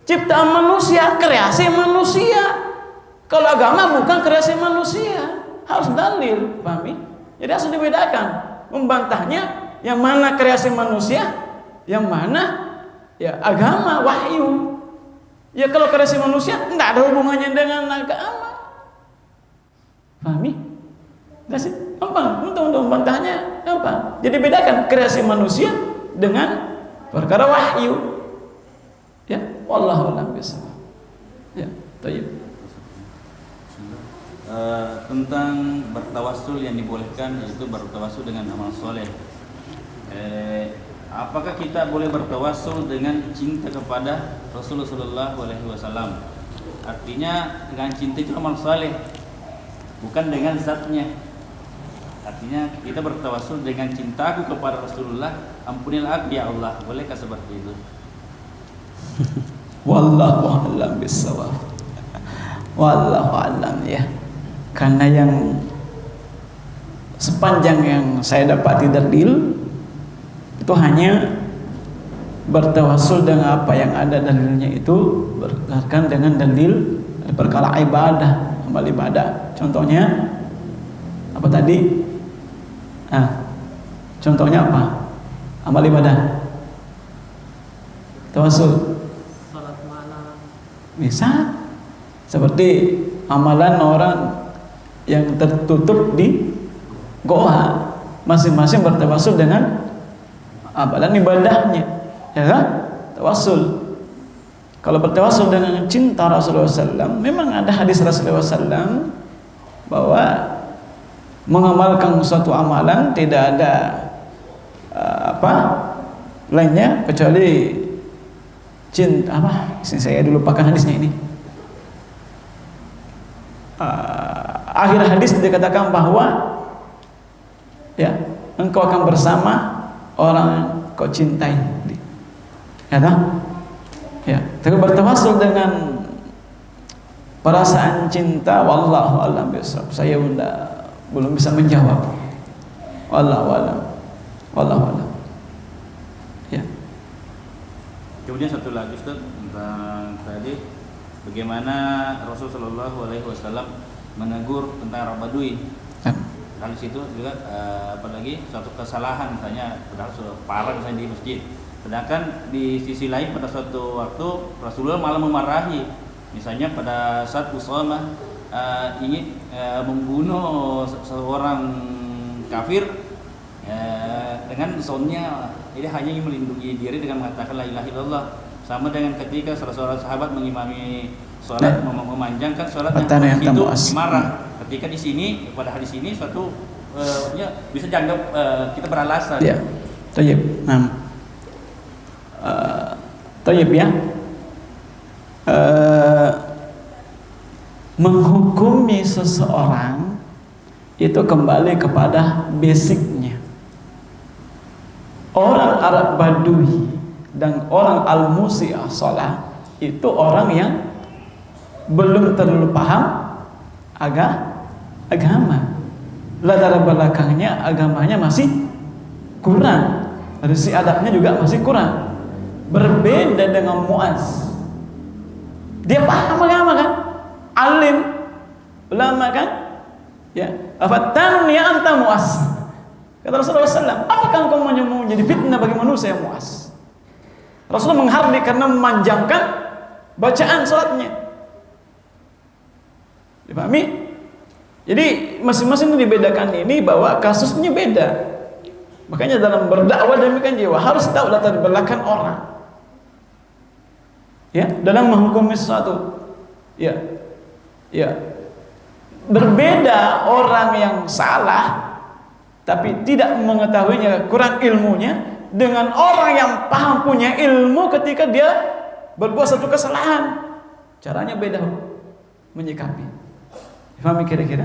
ciptaan manusia, kreasi manusia. Kalau agama bukan kreasi manusia, harus dalil, pahami? Jadi harus dibedakan. Membantahnya yang mana kreasi manusia, yang mana ya agama, wahyu. Ya kalau kreasi manusia tidak ada hubungannya dengan agama, pahami? Apa? Untuk membantahnya apa? Jadi bedakan kreasi manusia dengan perkara wahyu. Ya, wallahu a'lam bishawab. Ya, thayyib. Tentang bertawassul yang dibolehkan, yaitu bertawassul dengan amal soleh. Apakah kita boleh bertawassul dengan cinta kepada Rasulullah SAW? Artinya dengan cinta itu amal soleh, bukan dengan zatnya. Artinya kita bertawassul dengan cintaku kepada Rasulullah, ampunilah aku ya Allah. Bolehkah seperti itu? Wallahu a'lam bishawab. Wallahu a'lam ya. Karena yang sepanjang yang saya dapati dalil itu hanya bertawassul dengan apa yang ada dalilnya, itu berdasarkan dengan dalil perkara ibadah, amal ibadah. Contohnya apa tadi? Contohnya apa? Amal ibadah. Tawassul. Salat malam. Bisa seperti amalan orang yang tertutup di goa, masing-masing bertawassul dengan amalan ibadahnya, ya kan? Tawassul. Kalau bertawassul dengan cinta Rasulullah SAW, memang ada hadis Rasulullah SAW bahwa mengamalkan suatu amalan tidak ada lainnya kecuali cinta saya lupakan hadisnya ini. Akhir hadis dikatakan bahwa ya engkau akan bersama orang yang kau cintai, ya tak? Ya, tapi bertawassul dengan perasaan cinta, wallahu a'lam bishawab. Saya belum bisa menjawab. Wallahu a'lam. Wallahu a'lam. Ya. Kemudian satu lagi Ustaz, tentang tadi bagaimana Rasulullah SAW menegur tentang orang Badui. Kan di situ juga apalagi suatu kesalahan, misalnya padahal sudah parah misalnya di masjid. Sedangkan di sisi lain pada suatu waktu Rasulullah malah memarahi, misalnya pada saat Usamah ingin membunuh seorang kafir dengan soundnya, jadi hanya ingin melindungi diri dengan mengatakan la ilaha illallah. sama dengan ketika salah seorang sahabat mengimami sholat, memanjangkan sholat yang itu tamuas. marah. Ketika di sini, padahal di sini suatu bisa dianggap kita beralasan. Ya, tayyib. Nah, tayyib ya. Menghukumi seseorang itu kembali kepada basicnya. Orang Arab Badui dan orang Al-Musi'ah Shalah itu orang yang belum terlalu paham agama. Latar belakangnya agamanya masih kurang, dari si adabnya juga masih kurang. Berbeda dengan Muaz, dia paham agama kan, alim, ulama kan, ya. Afattanun ya anta Muaz, kata Rasulullah SAW, apakah engkau mau menjadi fitnah bagi manusia Muaz? Rasulullah menghardik karena memanjangkan bacaan salatnya. Dipahami? Jadi masing-masing itu dibedakan ini bahwa kasusnya beda. Makanya dalam berdakwah demikian jiwa harus tahu latar belakang orang. Ya, dalam menghukumi sesuatu. Ya. Ya. Berbeda orang yang salah tapi tidak mengetahuinya, kurang ilmunya, dengan orang yang paham punya ilmu ketika dia berbuat satu kesalahan. Caranya beda menyikapi. Pahami kira-kira?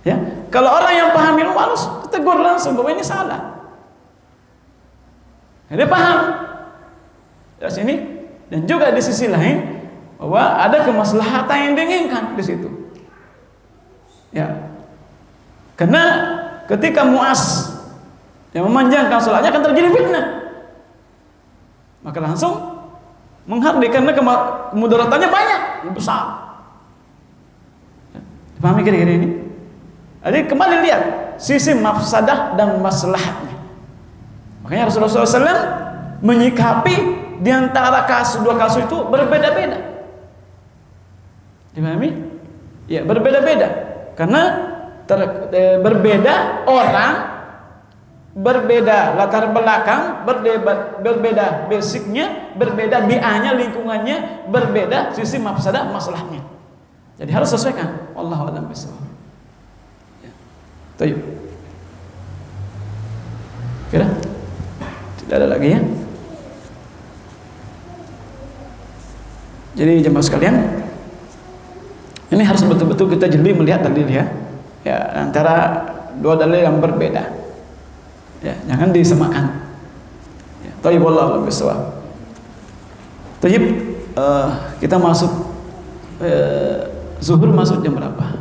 Ya, kalau orang yang paham ilmu harus tegur langsung bahwa ini salah. Dia paham dari sini, dan juga di sisi lain bahwa ada kemaslahatan yang diinginkan di situ. Ya, karena ketika Muaz yang memanjangkan sholatnya akan terjadi fitnah, maka langsung menghardik karena kemudaratannya banyak, besar. Pahami kira-kira ini? Jadi kembali lihat sisi mafsadah dan maslahatnya. Makanya Rasulullah SAW menyikapi di antara dua kasus itu berbeda-beda. Dipahami? Ya, berbeda-beda. Karena berbeda orang, berbeda latar belakang, berbeda basicnya, berbeda bi'ahnya, lingkungannya, berbeda sisi mafsadah masalahnya. Jadi harus sesuaikan. Wallahu a'lam bishawab. Ya. Baik. Kira? Tidak ada lagi ya? Jadi jemaah sekalian, ini harus betul-betul kita jeli melihat dalil ya. Ya, antara dua dalil yang berbeda. Ya, jangan disemakan. Ya, tayyib wallahu a'lam bishawab. Tayyib, kita masuk zuhur masuk jam berapa?